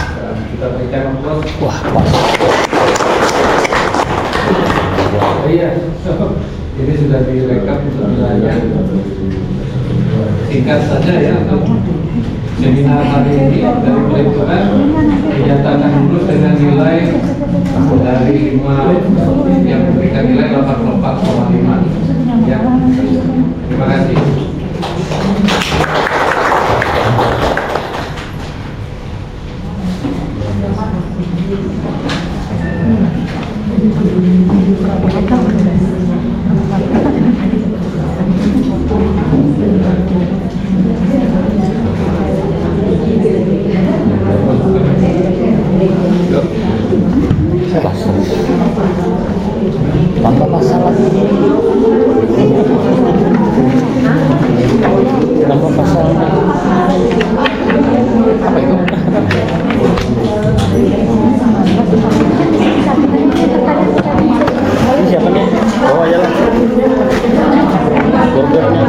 A: Kita berikan aplaus.
B: Wah.
A: Iya, ini sudah direkap untuk nilainya. Singkat saja ya, untuk seminar hari ini dari perhitungan dinyatakan lulus dengan nilai dari dari 5 yang memberikan nilai 84,5. Ya, terima kasih.
B: Tambah masalah. Tambah masalah. Apa itu? Ini siapa nih? Bawa aja lah. Burgernya.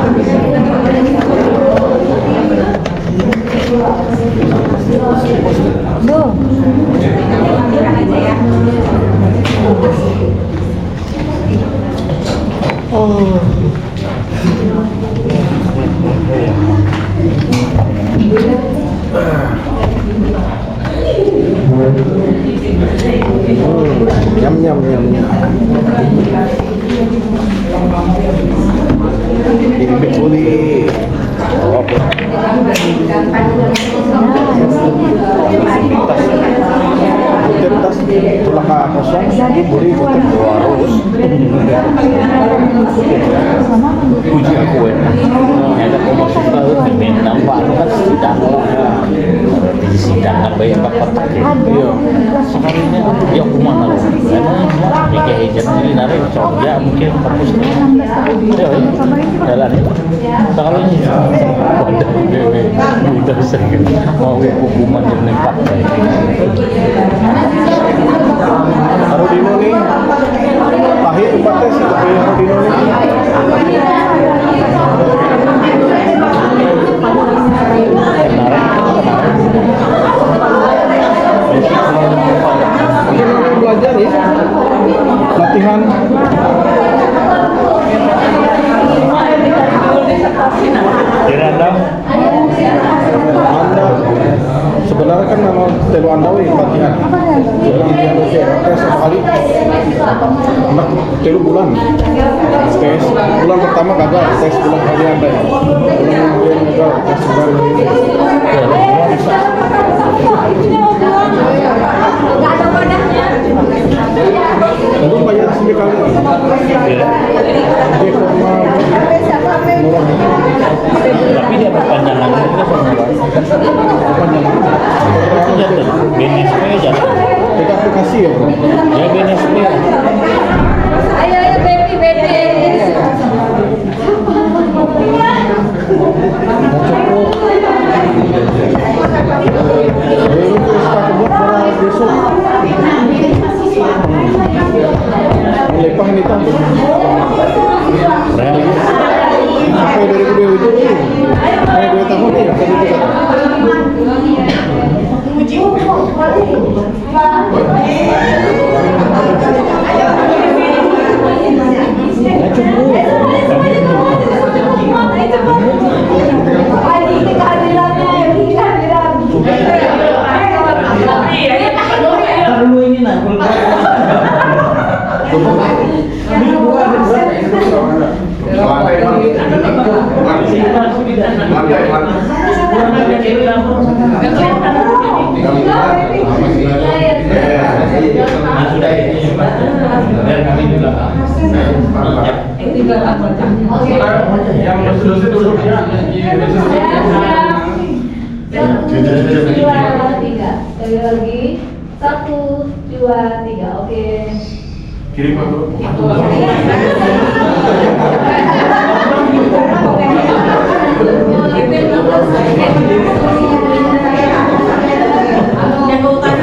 B: Nyam nyam nyam nyam. Ini bekuli. Tas tulang kosong, buri tetap harus. Puji aku ya. Ada promosi baru pemain nampak kan sidang lah. Di sidang apa yang dapat iya. Sekalinya dia kemana loh? Karena kayak hijab ini narik coba mungkin fokus. Ya, jalan ya. Sekalinya udah sering mau hukuman yang nempak.
K: Harudino nih, pahit tempatnya sih, tapi Harudino nih. Belajar ya, latihan. Anda sebenarnya kan nama telu Andawi latihan. Latihan tes sekali. Anak telu bulan. Tes bulan pertama gagal, tes bulan kedua Anda. Bulan kemudian gagal, tes bulan ini. Lalu bayar sekali.
B: Tapi dia perpanjangan itu BNSP jatuh.
K: Kita aplikasi ya bro?
B: Ya BNSP.
H: Ayo baby baby.
K: Ini terus pakai buat para besok. Lepas ini tak? Sampai 2027 sampai 2 tahun ya tadi kita. Sekali lagi 1, 2, 3 oke. Kirim aku.
I: Yang ke utara,